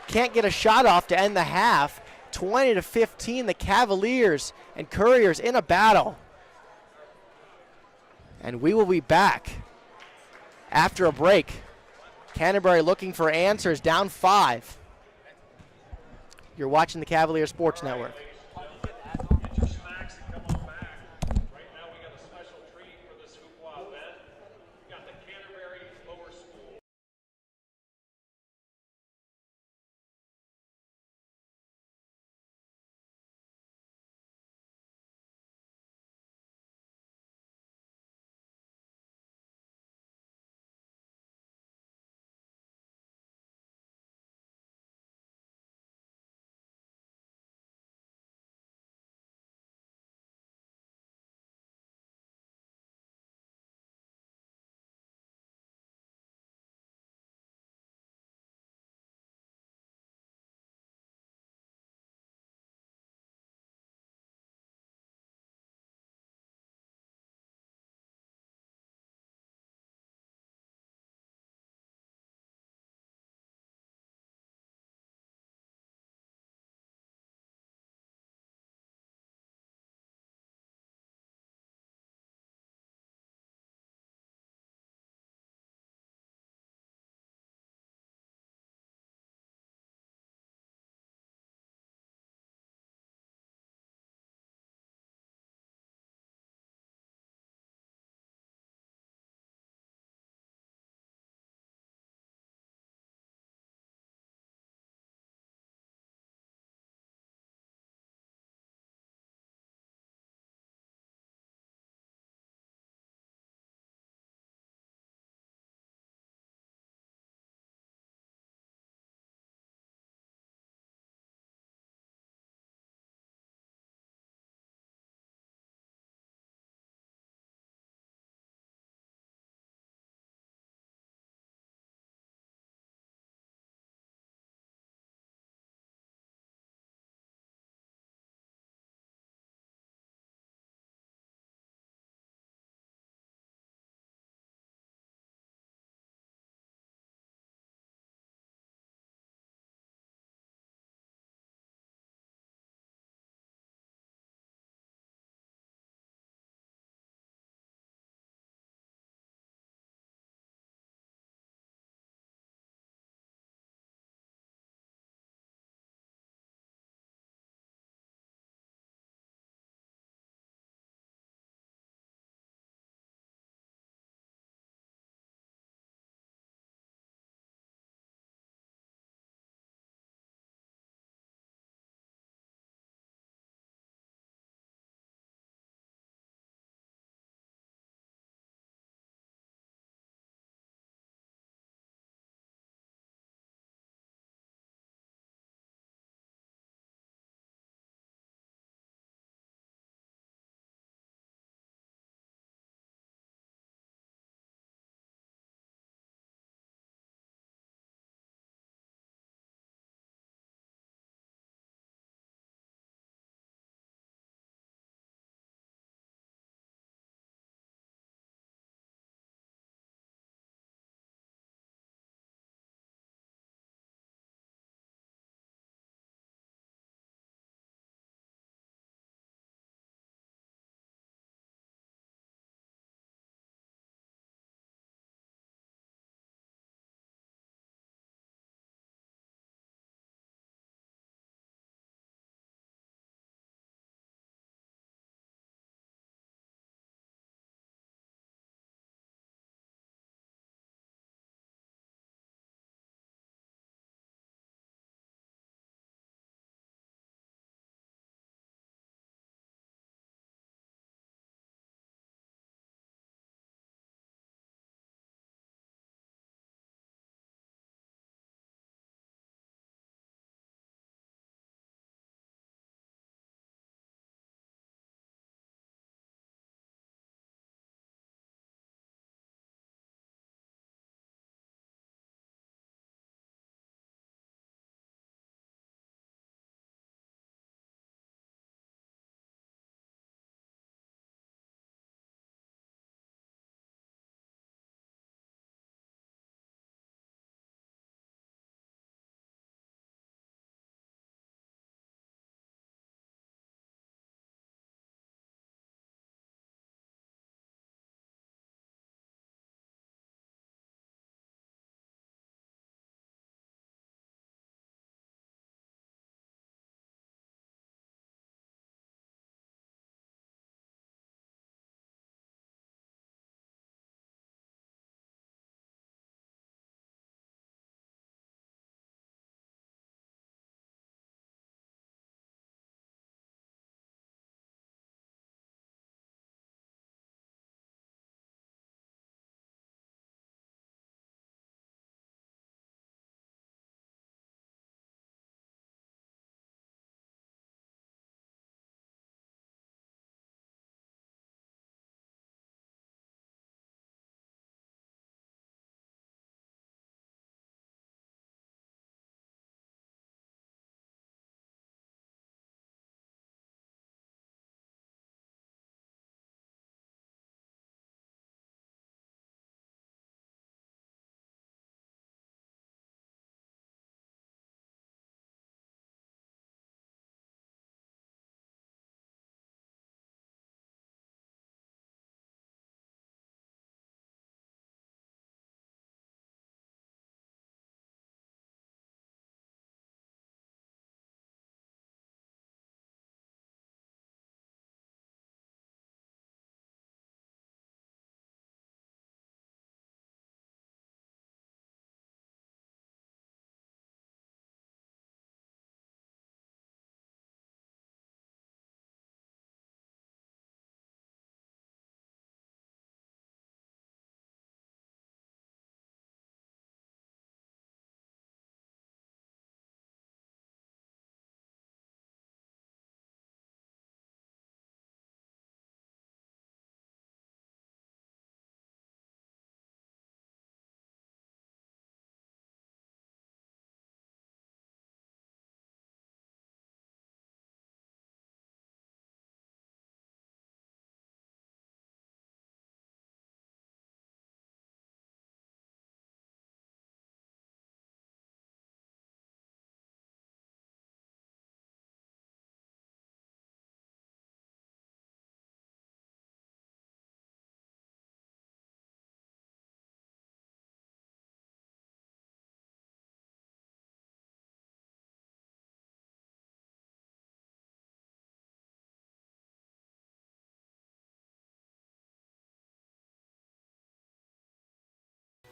Speaker 2: can't get a shot off to end the half. 20-15, the Cavaliers and Couriers in a battle. And we will be back after a break. Canterbury looking for answers, down 5. You're watching the Cavalier Sports Network.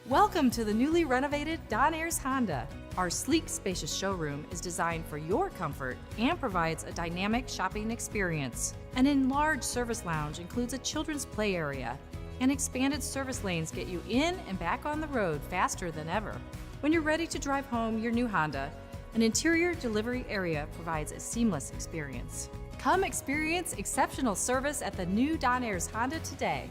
Speaker 1: Welcome to the newly renovated Don Ayers Honda. Our sleek, spacious showroom is designed for your comfort and provides a dynamic shopping experience. An enlarged service lounge includes a children's play area, and expanded service lanes get you in and back on the road faster than ever. When you're ready to drive home your new Honda, an interior delivery area provides a seamless experience. Come experience exceptional service at the new Don Ayers Honda today.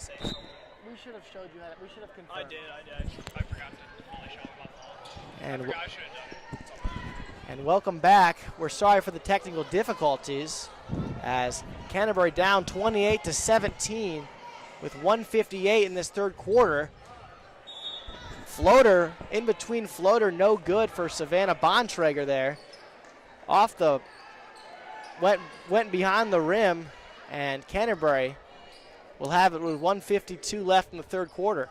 Speaker 3: say.
Speaker 2: We should have showed you how. We should have confirmed.
Speaker 3: I did. I forgot to fully show my fault.
Speaker 2: And
Speaker 3: I forgot I should have done it. It's all right.
Speaker 2: And welcome back. We're sorry for the technical difficulties as Canterbury down 28-17 with 1:58 in this third quarter. Floater, in between floater, no good for Savannah Bontrager there. Off the, went behind the rim, and Canterbury will have it with 1:52 left in the third quarter.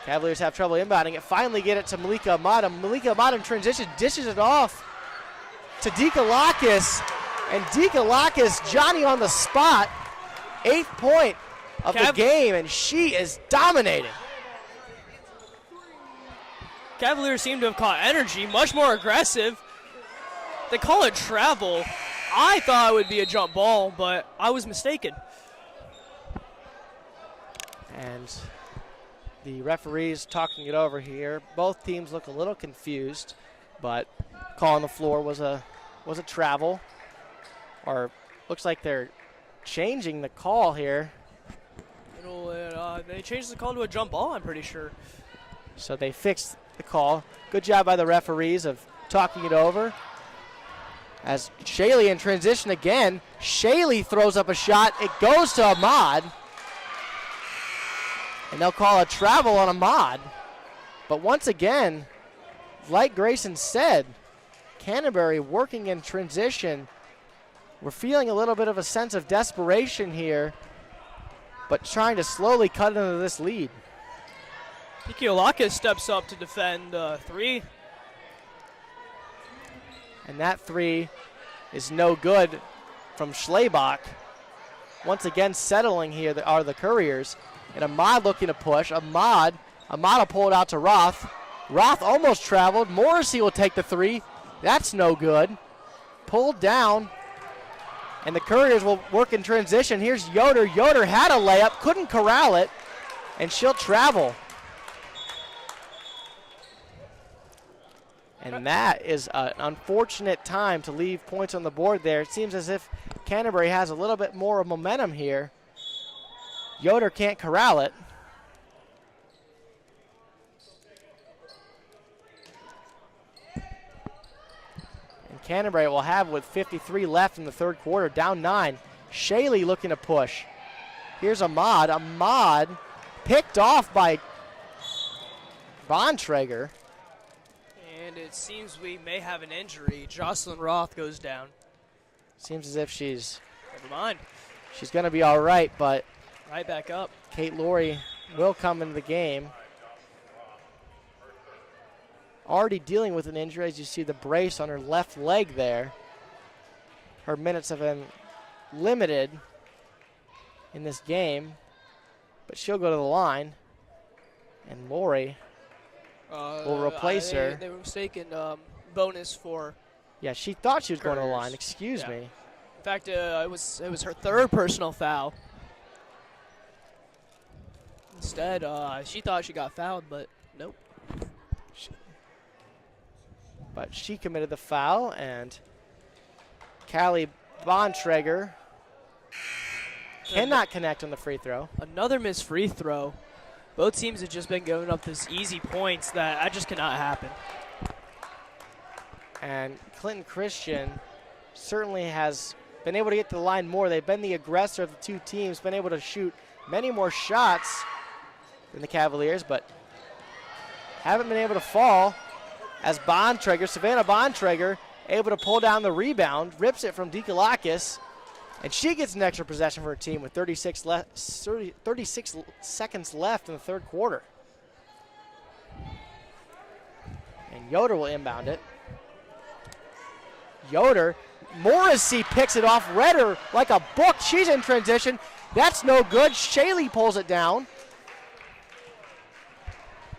Speaker 2: Cavaliers have trouble inbounding it. Finally get it to Malika Amada. Malika Amada in transition, dishes it off to Dikalakis. And Dikalakis, Johnny on the spot. 8th point of the game, and she is dominating.
Speaker 3: Cavaliers seem to have caught energy, much more aggressive. They call it travel. I thought it would be a jump ball, but I was mistaken.
Speaker 2: And the referees talking it over here. Both teams look a little confused, but call on the floor was a travel, or looks like they're changing the call here.
Speaker 3: They changed the call to a jump ball, I'm pretty sure.
Speaker 2: So they fixed the call. Good job by the referees of talking it over. As Shaley in transition again. Shaley throws up a shot. It goes to Ahmad. And they'll call a travel on Ahmad. But once again, like Grayson said, Canterbury working in transition. We're feeling a little bit of a sense of desperation here, but trying to slowly cut into this lead.
Speaker 3: Dikalakis steps up to defend 3.
Speaker 2: And that 3 is no good from Schlebach. Once again settling here are the Couriers. And Ahmad looking to push. Ahmad will pull it out to Roth. Roth almost traveled. Morrissey will take the 3. That's no good. Pulled down. And the Couriers will work in transition. Here's Yoder. Yoder had a layup, couldn't corral it, and she'll travel. And that is an unfortunate time to leave points on the board there. It seems as if Canterbury has a little bit more of momentum here. Yoder can't corral it. And Canterbury will have with 53 left in the third quarter, down 9. Shaley looking to push. Here's Ahmad. Ahmad picked off by Bontrager.
Speaker 3: And it seems we may have an injury. Jocelyn Roth goes down.
Speaker 2: Seems as if she's
Speaker 3: Never mind.
Speaker 2: She's going to be all right, but
Speaker 3: Right back up.
Speaker 2: Kate Laurie will come into the game. Already dealing with an injury, as you see the brace on her left leg there. Her minutes have been limited in this game, but she'll go to the line, and Laurie will replace her.
Speaker 3: They were mistaken bonus for.
Speaker 2: Yeah, she thought she was going to the
Speaker 3: Couriers.
Speaker 2: line. Excuse me.
Speaker 3: In fact, it was her third personal foul. Instead, she thought she got fouled, but nope.
Speaker 2: But she committed the foul, and Callie Bontrager cannot connect on the free throw.
Speaker 3: Another missed free throw. Both teams have just been giving up these easy points that just cannot happen.
Speaker 2: And Clinton Christian certainly has been able to get to the line more. They've been the aggressor of the two teams, been able to shoot many more shots than the Cavaliers, but haven't been able to fall as Bontrager, Savannah Bontrager, able to pull down the rebound, rips it from Dikalakis, and she gets an extra possession for her team with 36 seconds left in the third quarter. And Yoder will inbound it. Yoder, Morrissey picks it off, read her like a book. She's in transition. That's no good. Shaley pulls it down.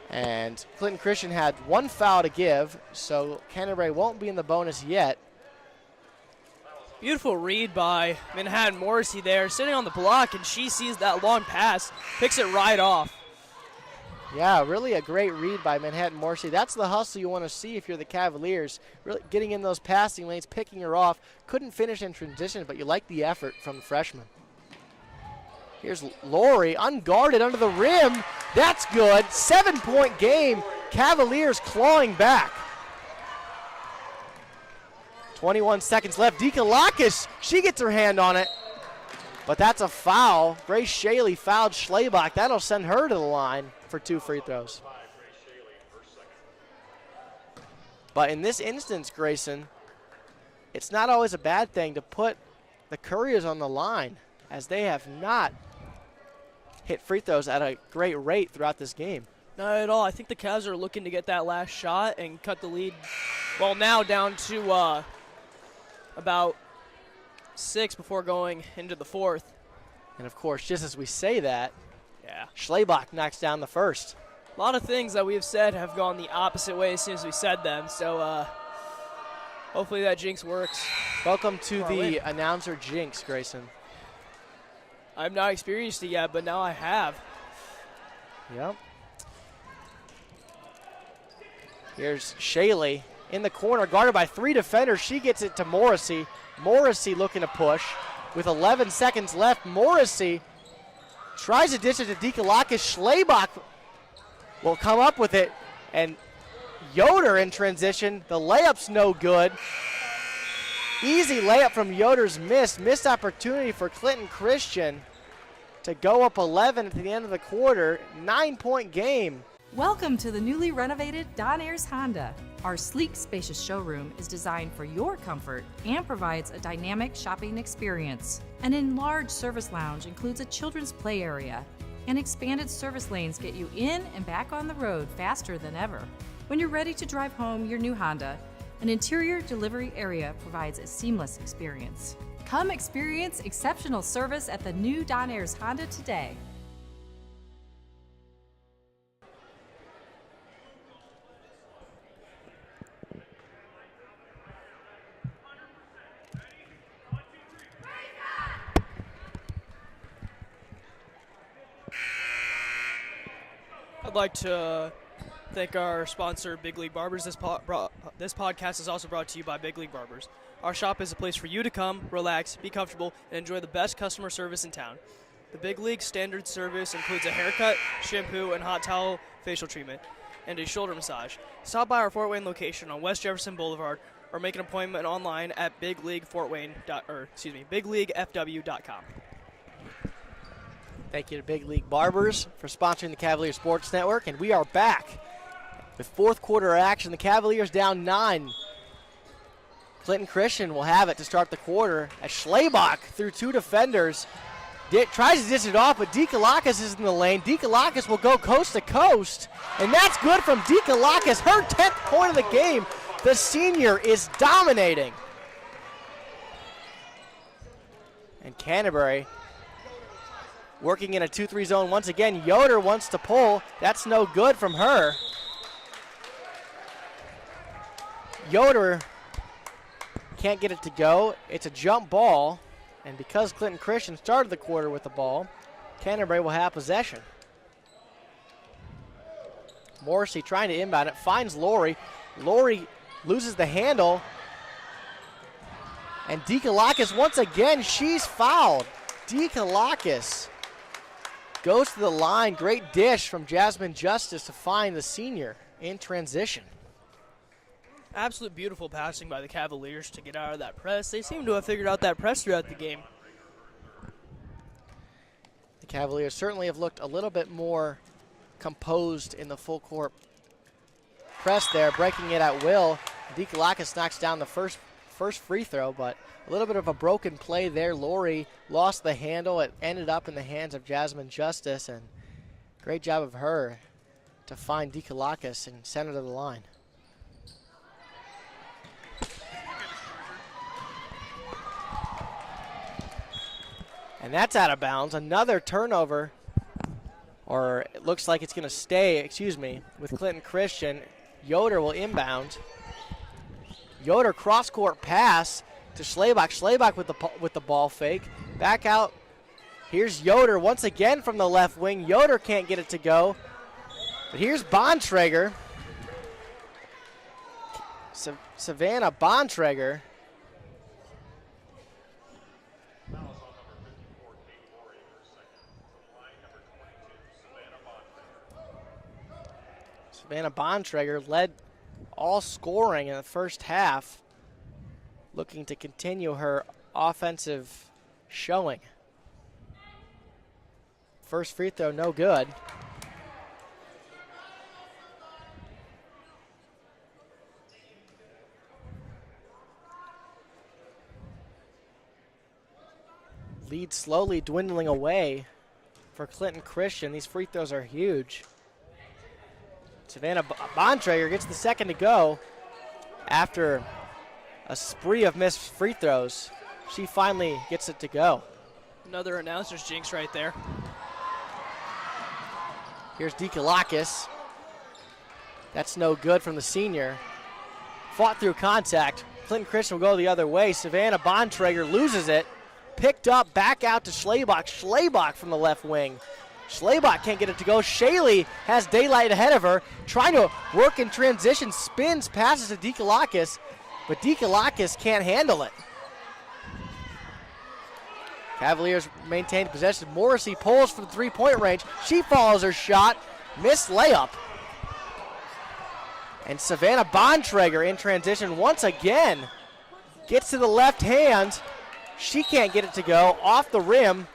Speaker 2: And Clinton Christian had one foul to give, so Canterbury won't be in the bonus yet.
Speaker 3: Beautiful read by Manhattan Morrissey there, sitting on the block, and she sees that long pass, picks it right off.
Speaker 2: Yeah, really a great read by Manhattan Morrissey. That's the hustle you want to see if you're the Cavaliers. Really getting in those passing lanes, picking her off. Couldn't finish in transition, but you like the effort from the freshman. Here's Lori, unguarded under the rim. That's good. 7-point game. Cavaliers clawing back. 21 seconds left. Dikalakis, she gets her hand on it. But that's a foul. Grace Shaley fouled Schlebach. That'll send her to the line for 2 free throws. But in this instance, Grayson, it's not always a bad thing to put the Couriers on the line, as they have not hit free throws at a great rate throughout this game.
Speaker 3: Not at all. I think the Cavs are looking to get that last shot and cut the lead, well, now down to about 6 before going into the 4th.
Speaker 2: And, of course, just as we say that,
Speaker 3: yeah,
Speaker 2: Schlebach knocks down the first.
Speaker 3: A lot of things that we have said have gone the opposite way as soon as we said them, so hopefully that jinx works.
Speaker 2: Welcome to the announcer jinx, Grayson.
Speaker 3: I've not experienced it yet, but now I have.
Speaker 2: Yep. Here's Shaley in the corner, guarded by 3 defenders. She gets it to Morrissey. Morrissey looking to push. With 11 seconds left, Morrissey tries to dish it to Dikalakis. Schlebach will come up with it, and Yoder in transition. The layup's no good. Easy layup from Yoder's missed. Missed opportunity for Clinton Christian to go up 11 at the end of the quarter. 9-point game.
Speaker 1: Welcome to the newly renovated Don Ayers Honda. Our sleek, spacious showroom is designed for your comfort and provides a dynamic shopping experience. An enlarged service lounge includes a children's play area, and expanded service lanes get you in and back on the road faster than ever. When you're ready to drive home your new Honda, an interior delivery area provides a seamless experience. Come experience exceptional service at the new Don Ayers Honda today.
Speaker 3: I'd like to thank our sponsor, Big League Barbers. This podcast is also brought to you by Big League Barbers. Our shop is a place for you to come, relax, be comfortable, and enjoy the best customer service in town. The Big League standard service includes a haircut, shampoo, and hot towel facial treatment, and a shoulder massage. Stop by our Fort Wayne location on West Jefferson Boulevard, or make an appointment online at bigleaguefw.com.
Speaker 2: Thank you to Big League Barbers for sponsoring the Cavalier Sports Network. And we are back with fourth quarter action. The Cavaliers down 9. Clinton Christian will have it to start the quarter as Schlebach through 2 defenders. Tries to dish it off, but Dikalakis is in the lane. Dikalakis will go coast to coast. And that's good from Dikalakis. Her 10th point of the game. The senior is dominating. And Canterbury working in a 2-3 zone once again. Yoder wants to pull. That's no good from her. Yoder can't get it to go. It's a jump ball. And because Clinton Christian started the quarter with the ball, Canterbury will have possession. Morrissey trying to inbound it. Finds Lori. Lori loses the handle. And Dikalakis once again, she's fouled. Dikalakis goes to the line. Great dish from Jasmine Justice to find the senior in transition.
Speaker 3: Absolute beautiful passing by the Cavaliers to get out of that press. They seem to have figured out that press throughout the game.
Speaker 2: The Cavaliers certainly have looked a little bit more composed in the full court press there, breaking it at will. Dikalakis knocks down the first free throw, but a little bit of a broken play there. Lori lost the handle. It ended up in the hands of Jasmine Justice, and great job of her to find Dikalakis and send her to the line. And that's out of bounds. Another turnover, or it looks like it's going to stay, with Clinton Christian. Yoder will inbound. Yoder cross-court pass to Schlebach. Schlebach with the ball fake. Back out. Here's Yoder once again from the left wing. Yoder can't get it to go. But here's Bontrager. Savannah Bontrager. Savannah Bontrager led all scoring in the first half, looking to continue her offensive showing. First free throw, no good. Lead slowly dwindling away for Clinton Christian. These free throws are huge. Savannah Bontrager gets the second to go after a spree of missed free throws. She finally gets it to go.
Speaker 3: Another announcer's jinx right there.
Speaker 2: Here's Dikalakis. That's no good from the senior. Fought through contact. Clinton Christian will go the other way. Savannah Bontrager loses it. Picked up, back out to Schlabach. Schlabach from the left wing. Schlabach can't get it to go. Shaley has daylight ahead of her, trying to work in transition, spins, passes to Dikalakis, but Dikalakis can't handle it. Cavaliers maintain possession. Morrissey pulls from the three-point range. She follows her shot. Missed layup. And Savannah Bontrager in transition once again gets to the left hand. She can't get it to go. Off the rim.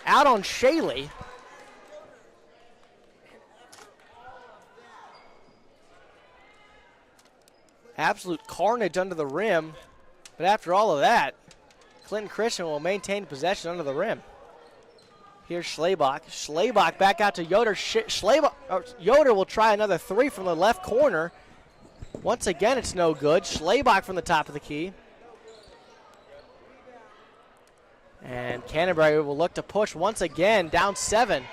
Speaker 2: Out on Shaley. Absolute carnage under the rim. But after all of that, Clinton Christian will maintain possession under the rim. Here's Schlabach. Schlabach back out to Yoder. Yoder will try another three from the left corner. Once again, it's no good. Schlabach from the top of the key. And Canterbury will look to push once again, down 7.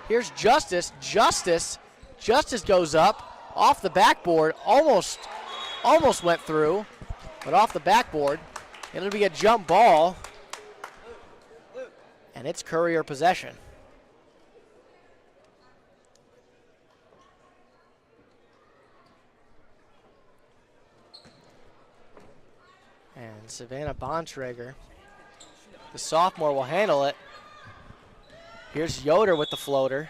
Speaker 2: Here's Justice. Justice goes up off the backboard. Almost went through, but off the backboard. It'll be a jump ball, and it's Courier possession. And Savannah Bontrager, the sophomore, will handle it. Here's Yoder with the floater.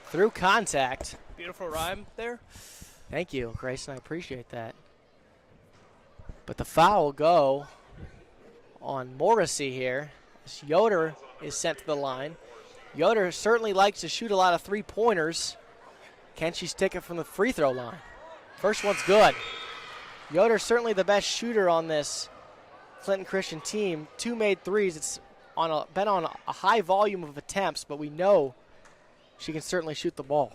Speaker 2: Through contact.
Speaker 3: Beautiful rhyme there.
Speaker 2: Thank you, Grayson. I appreciate that. But the foul will go on Morrissey here. As Yoder is sent to the line. Yoder certainly likes to shoot a lot of three-pointers. Can she stick it from the free throw line? First one's good. Yoder certainly the best shooter on this Clinton Christian team. 2 made threes. It's been on a high volume of attempts, but we know she can certainly shoot the ball.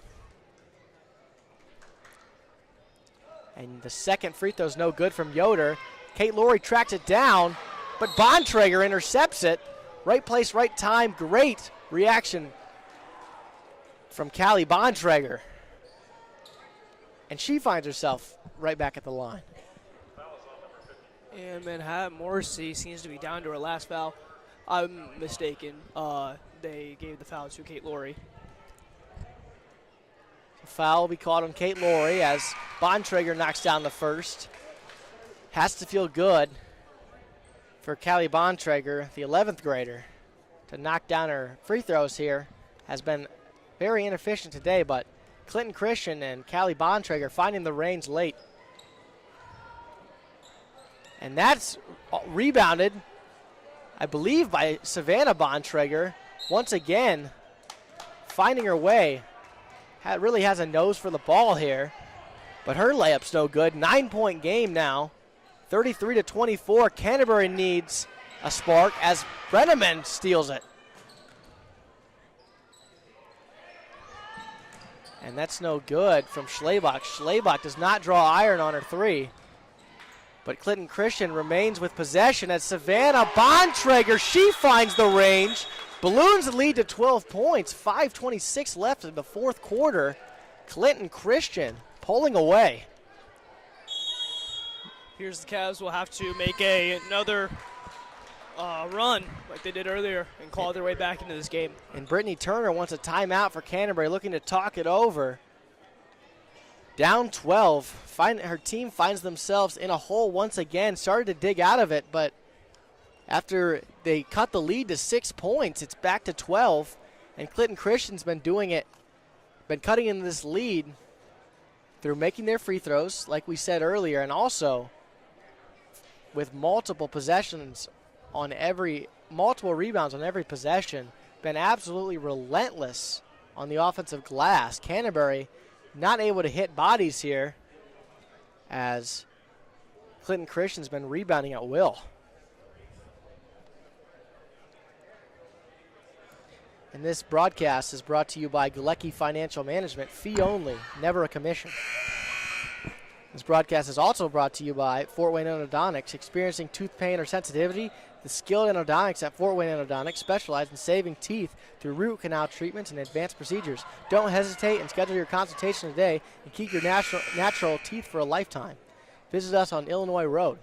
Speaker 2: And the second free throw is no good from Yoder. Kate Laurie tracks it down, but Bontrager intercepts it. Right place, right time. Great reaction from Callie Bontrager. And she finds herself right back at the line.
Speaker 3: And Manhattan Morrissey seems to be down to her last foul. I'm mistaken. They gave the foul to Kate Laurie.
Speaker 2: The foul will be called on Kate Laurie as Bontrager knocks down the first. Has to feel good for Callie Bontrager, the 11th grader, to knock down her free throws here. Has been very inefficient today, but Clinton Christian and Callie Bontrager finding the reins late. And that's rebounded, I believe, by Savannah Bontrager. Once again, finding her way. Really has a nose for the ball here. But her layup's no good. 9-point game now. 33-24. Canterbury needs a spark as Brenneman steals it. And that's no good from Schlabach. Schlabach does not draw iron on her three. But Clinton Christian remains with possession as Savannah Bontrager, she finds the range. Balloons the lead to 12 points. 5:26 left in the fourth quarter. Clinton Christian pulling away.
Speaker 3: Here's the Cavs will have to make another run like they did earlier and claw their way back into this game.
Speaker 2: And Brittany Turner wants a timeout for Canterbury, looking to talk it over. Down 12. Her team finds themselves in a hole once again. Started to dig out of it, but after they cut the lead to 6 points, it's back to 12. And Clinton Christian's been doing it been cutting into this lead through making their free throws, like we said earlier, and also with multiple possessions on multiple rebounds on every possession, been absolutely relentless on the offensive glass. Canterbury not able to hit bodies here as Clinton Christian's been rebounding at will. And this broadcast is brought to you by Galecki Financial Management, fee only, never a commission. This broadcast is also brought to you by Fort Wayne Endodontics. Experiencing tooth pain or sensitivity? The skilled endodontics at Fort Wayne Endodontics specialize in saving teeth through root canal treatments and advanced procedures. Don't hesitate and schedule your consultation today and keep your natural teeth for a lifetime. Visit us on Illinois Road.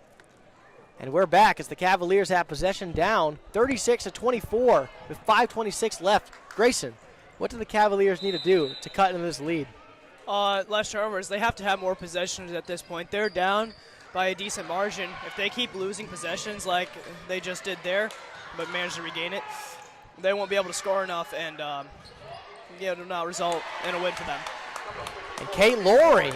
Speaker 2: And we're back as the Cavaliers have possession down 36-24 with 5:26 left. Grayson, what do the Cavaliers need to do to cut into this lead?
Speaker 3: Less turnovers. They have to have more possessions at this point. They're down by a decent margin. If they keep losing possessions like they just did there, but manage to regain it, they won't be able to score enough, and it'll not result in a win for them.
Speaker 2: And Kate Laurie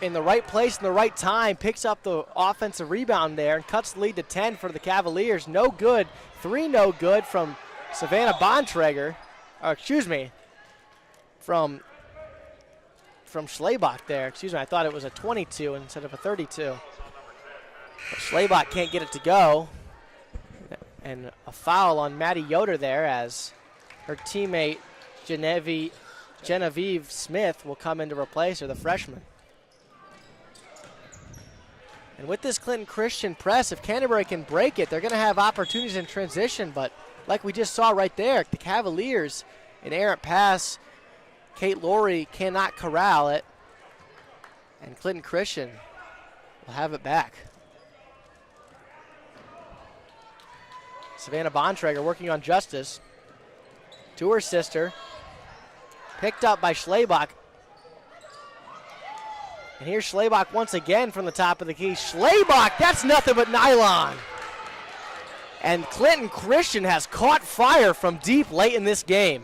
Speaker 2: in the right place in the right time, picks up the offensive rebound there and cuts the lead to 10 for the Cavaliers. No good. 3 no good from Savannah Bontrager. From Schlabach there. I thought it was a 22 instead of a 32. But Schlabach can't get it to go. And a foul on Maddie Yoder there as her teammate Genevieve Smith will come in to replace her, the freshman. And with this Clinton Christian press, if Canterbury can break it, they're going to have opportunities in transition. But like we just saw right there, the Cavaliers, an errant pass, Kate Laurie cannot corral it. And Clinton Christian will have it back. Savannah Bontrager working on Justice to her sister. Picked up by Schlabach. And here's Schlabach once again from the top of the key. Schlabach, that's nothing but nylon. And Clinton Christian has caught fire from deep late in this game.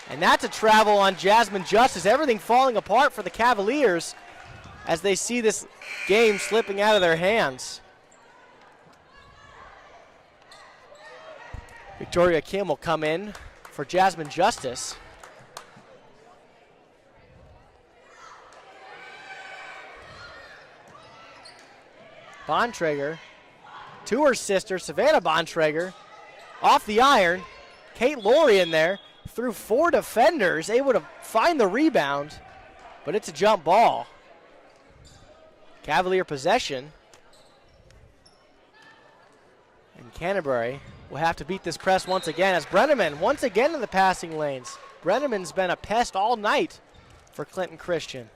Speaker 2: And that's a travel on Jasmine Justice. Everything falling apart for the Cavaliers as they see this game slipping out of their hands. Victoria Kim will come in for Jasmine Justice. Bontrager to her sister, Savannah Bontrager, off the iron. Kate Laurie in there, through 4 defenders, able to find the rebound, but it's a jump ball. Cavalier possession. And Canterbury will have to beat this press once again as Brenneman once again in the passing lanes. Brenneman's been a pest all night for Clinton Christian.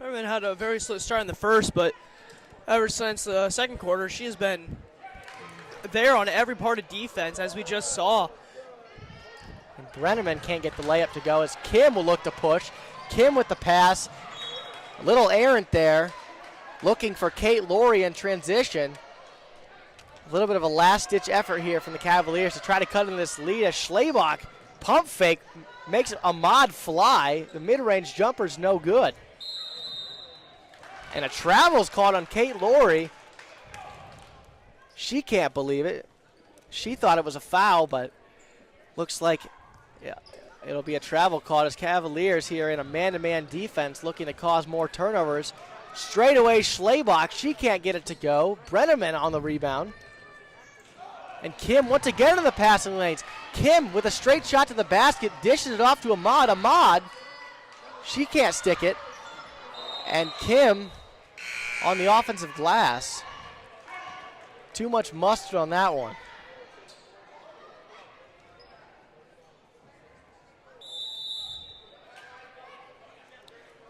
Speaker 3: Brenneman had a very slow start in the first, but ever since the second quarter, she has been there on every part of defense, as we just saw.
Speaker 2: And Brenneman can't get the layup to go as Kim will look to push. Kim with the pass. A little errant there. Looking for Kate Laurie in transition. A little bit of a last-ditch effort here from the Cavaliers to try to cut into this lead as Schlabach pump fake makes Ahmad fly. The mid-range jumper's no good. And a travel's caught on Kate Laurie. She can't believe it. She thought it was a foul, but looks like it'll be a travel caught as Cavaliers here in a man-to-man defense looking to cause more turnovers. Straight away, Schlabach, she can't get it to go. Brenneman on the rebound. And Kim once again in the passing lanes. Kim with a straight shot to the basket, dishes it off to Ahmad. Ahmad, she can't stick it. And Kim on the offensive glass. Too much mustard on that one.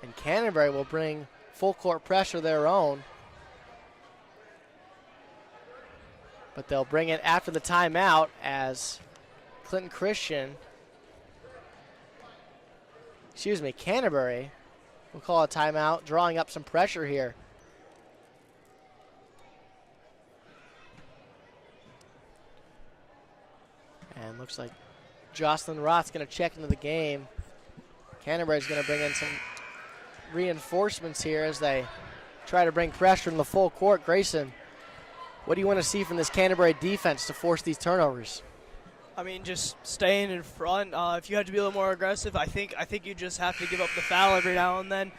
Speaker 2: And Canterbury will bring full court pressure their own. But they'll bring it after the timeout as Canterbury will call a timeout, drawing up some pressure here. And Looks like Jocelyn Roth's going to check into the game. Canterbury's going to bring in some reinforcements here as they try to bring pressure in the full court. Grayson, what do you want to see from this Canterbury defense to force these turnovers?
Speaker 3: I mean, just staying in front. If you have to be a little more aggressive, I think you just have to give up the foul every now and then.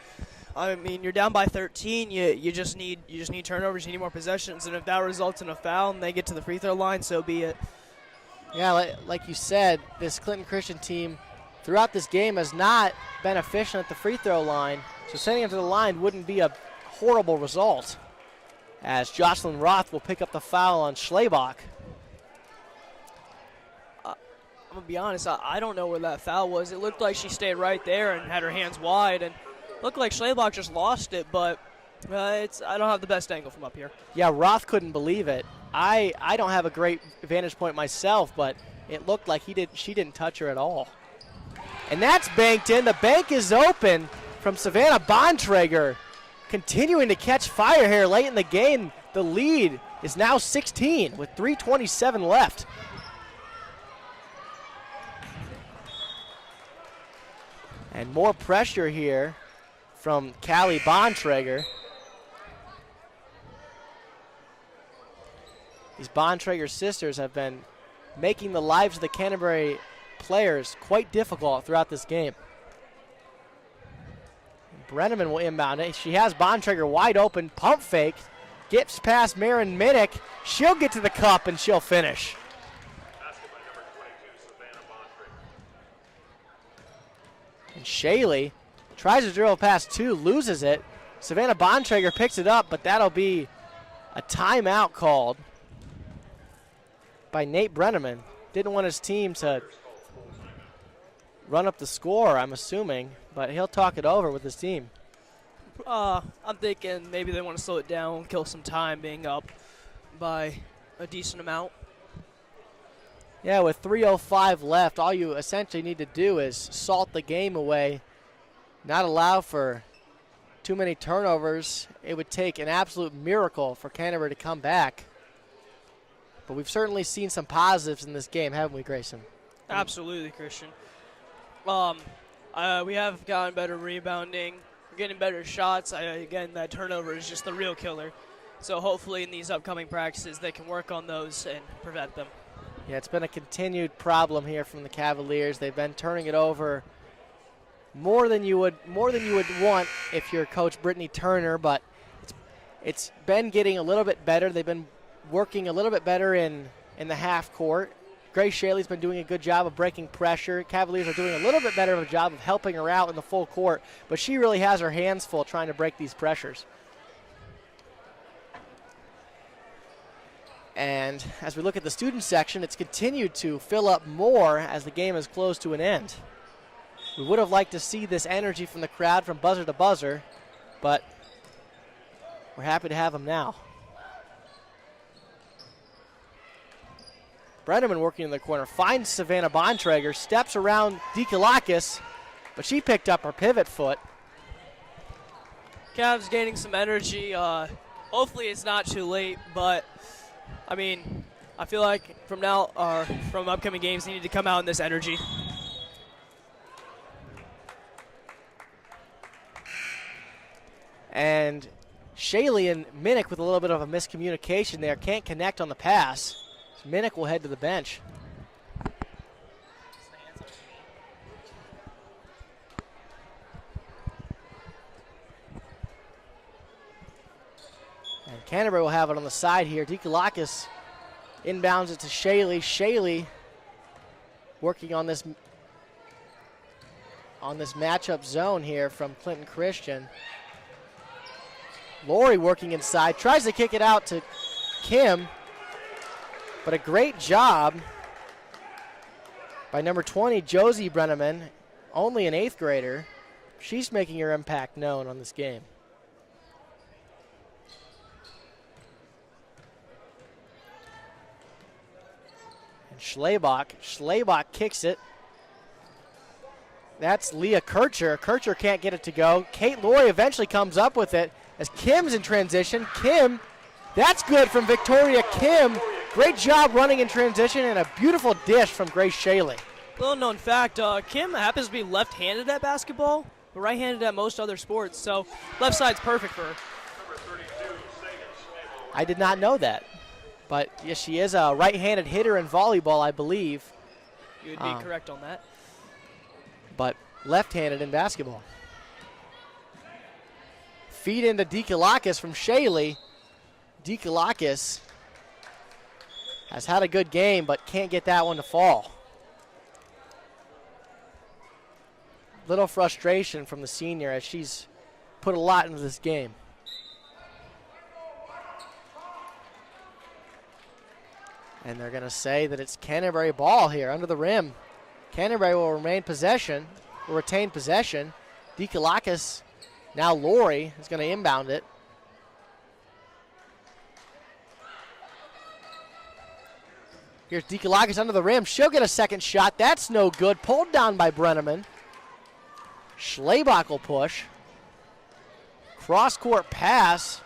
Speaker 3: I mean, you're down by 13. You just need turnovers. You need more possessions, and if that results in a foul and they get to the free throw line, so be it.
Speaker 2: Yeah, like you said, this Clinton Christian team throughout this game has not been efficient at the free throw line, so sending them to the line wouldn't be a horrible result, as Jocelyn Roth will pick up the foul on Schlabach.
Speaker 3: I'm going to be honest, I don't know where that foul was. It looked like she stayed right there and had her hands wide, and looked like Schlabach just lost it, but I don't have the best angle from up here.
Speaker 2: Yeah, Roth couldn't believe it. I don't have a great vantage point myself, but it looked like she didn't touch her at all. And that's banked in. The bank is open from Savannah Bontrager, continuing to catch fire here late in the game. The lead is now 16 with 3:27 left. And more pressure here from Callie Bontrager. These Bontrager sisters have been making the lives of the Canterbury players quite difficult throughout this game. Brenneman will inbound it. She has Bontrager wide open, pump fake, gets past Marin Minnick. She'll get to the cup and she'll finish. And Shaley tries to drill past two, loses it. Savannah Bontrager picks it up, but that'll be a timeout called by Nate Brenneman. Didn't want his team to run up the score, I'm assuming, but he'll talk it over with his team.
Speaker 3: I'm thinking maybe they want to slow it down, kill some time being up by a decent amount.
Speaker 2: Yeah, with 3:05 left, all you essentially need to do is salt the game away, not allow for too many turnovers. It would take an absolute miracle for Canterbury to come back. But we've certainly seen some positives in this game, haven't we, Grayson?
Speaker 3: Absolutely, Christian. We have gotten better rebounding. We're getting better shots. Again, that turnover is just the real killer. So hopefully in these upcoming practices they can work on those and prevent them.
Speaker 2: Yeah, it's been a continued problem here from the Cavaliers. They've been turning it over more than you would want if you're Coach Brittany Turner, but it's been getting a little bit better. They've been working a little bit better in the half court. Grace Shaley's been doing a good job of breaking pressure. Cavaliers are doing a little bit better of a job of helping her out in the full court, but she really has her hands full trying to break these pressures. And as we look at the student section, it's continued to fill up more as the game is close to an end. We would have liked to see this energy from the crowd from buzzer to buzzer, but we're happy to have them now. Brenneman working in the corner, finds Savannah Bontrager, steps around Dikalakis, but she picked up her pivot foot.
Speaker 3: Cavs gaining some energy. Hopefully it's not too late, but I mean, I feel like from upcoming games, they need to come out in this energy.
Speaker 2: And Shaley and Minnick with a little bit of a miscommunication there, can't connect on the pass. So Minnick will head to the bench. And Canterbury will have it on the side here. Dikalakis inbounds it to Shaley. Shaley working on this matchup zone here from Clinton Christian. Lori working inside, tries to kick it out to Kim, but a great job by number 20, Josie Brenneman, only an 8th grader. She's making her impact known on this game. And Schlabach kicks it. That's Leah Kircher. Kircher can't get it to go. Kate Laurie eventually comes up with it as Kim's in transition. Kim, that's good from Victoria Kim. Great job running in transition and a beautiful dish from Grace Shaley.
Speaker 3: Little known fact, Kim happens to be left-handed at basketball, but right-handed at most other sports, so left side's perfect for her.
Speaker 2: I did not know that. But yes, she is a right-handed hitter in volleyball, I believe.
Speaker 3: You would be correct on that.
Speaker 2: But left-handed in basketball. Feed into Dikalakis from Shaley. Dikalakis has had a good game, but can't get that one to fall. Little frustration from the senior as she's put a lot into this game. And they're going to say that it's Canterbury ball here under the rim. Canterbury will retain possession. Dikalakis, now Lori, is going to inbound it. Here's Dikalakis under the rim. She'll get a second shot. That's no good. Pulled down by Brenneman. Schlebach will push. Cross-court pass.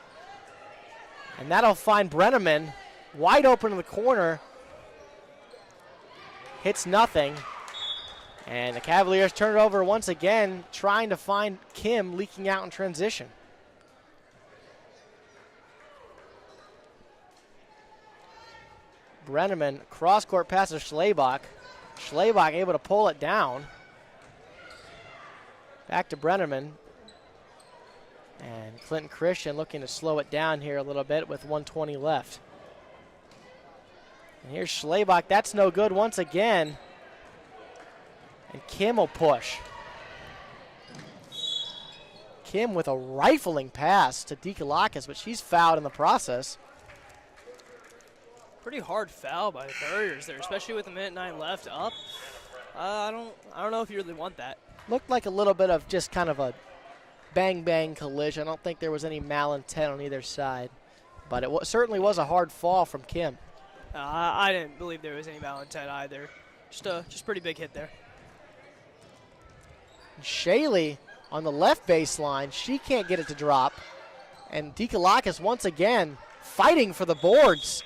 Speaker 2: And that'll find Brenneman wide open in the corner. Hits nothing. And the Cavaliers turn it over once again, trying to find Kim leaking out in transition. Brenneman, cross-court pass to Schlebach. Schlebach able to pull it down. Back to Brenneman. And Clinton Christian looking to slow it down here a little bit with 1:20 left. And here's Schlebach. That's no good once again. And Kim will push. Kim with a rifling pass to Dikalakis, but she's fouled in the process.
Speaker 3: Pretty hard foul by the Couriers there, especially with 1:09 left up. I don't know if you really want that.
Speaker 2: Looked like a little bit of just kind of a bang-bang collision. I don't think there was any malintent on either side. But it certainly was a hard fall from Kim.
Speaker 3: I didn't believe there was any malintent either. Just pretty big hit there.
Speaker 2: Shaley on the left baseline. She can't get it to drop. And Dikalakis once again fighting for the boards.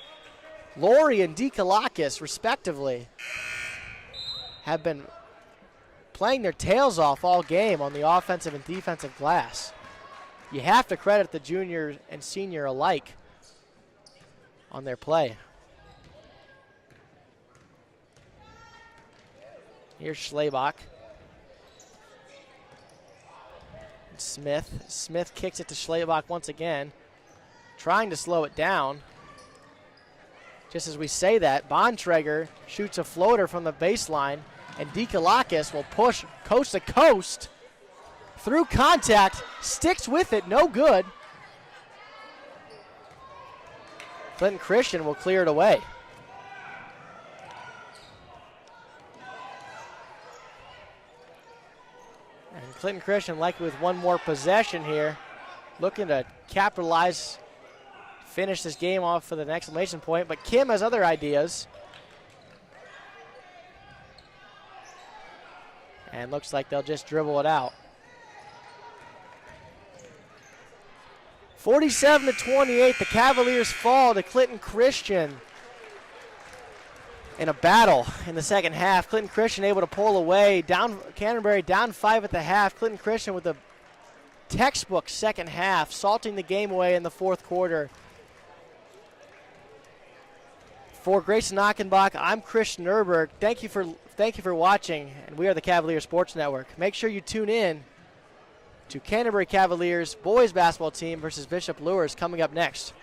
Speaker 2: Lori and Dikalakis, respectively, have been playing their tails off all game on the offensive and defensive glass. You have to credit the junior and senior alike on their play. Here's Schlebach. Smith kicks it to Schlebach once again, trying to slow it down. Just as we say that, Bontrager shoots a floater from the baseline, and Dikalakis will push coast to coast through contact, sticks with it, no good. Clinton Christian will clear it away. And Clinton Christian likely with one more possession here, looking to capitalize, finish this game off for the exclamation point, but Kim has other ideas. And looks like they'll just dribble it out. 47-28, the Cavaliers fall to Clinton Christian in a battle in the second half. Clinton Christian able to pull away. Canterbury down 5 at the half. Clinton Christian with a textbook second half, salting the game away in the fourth quarter. For Grayson Achenbach, I'm Christian Erberg. Thank you for watching, and we are the Cavalier Sports Network. Make sure you tune in to Canterbury Cavaliers boys basketball team versus Bishop Lures coming up next.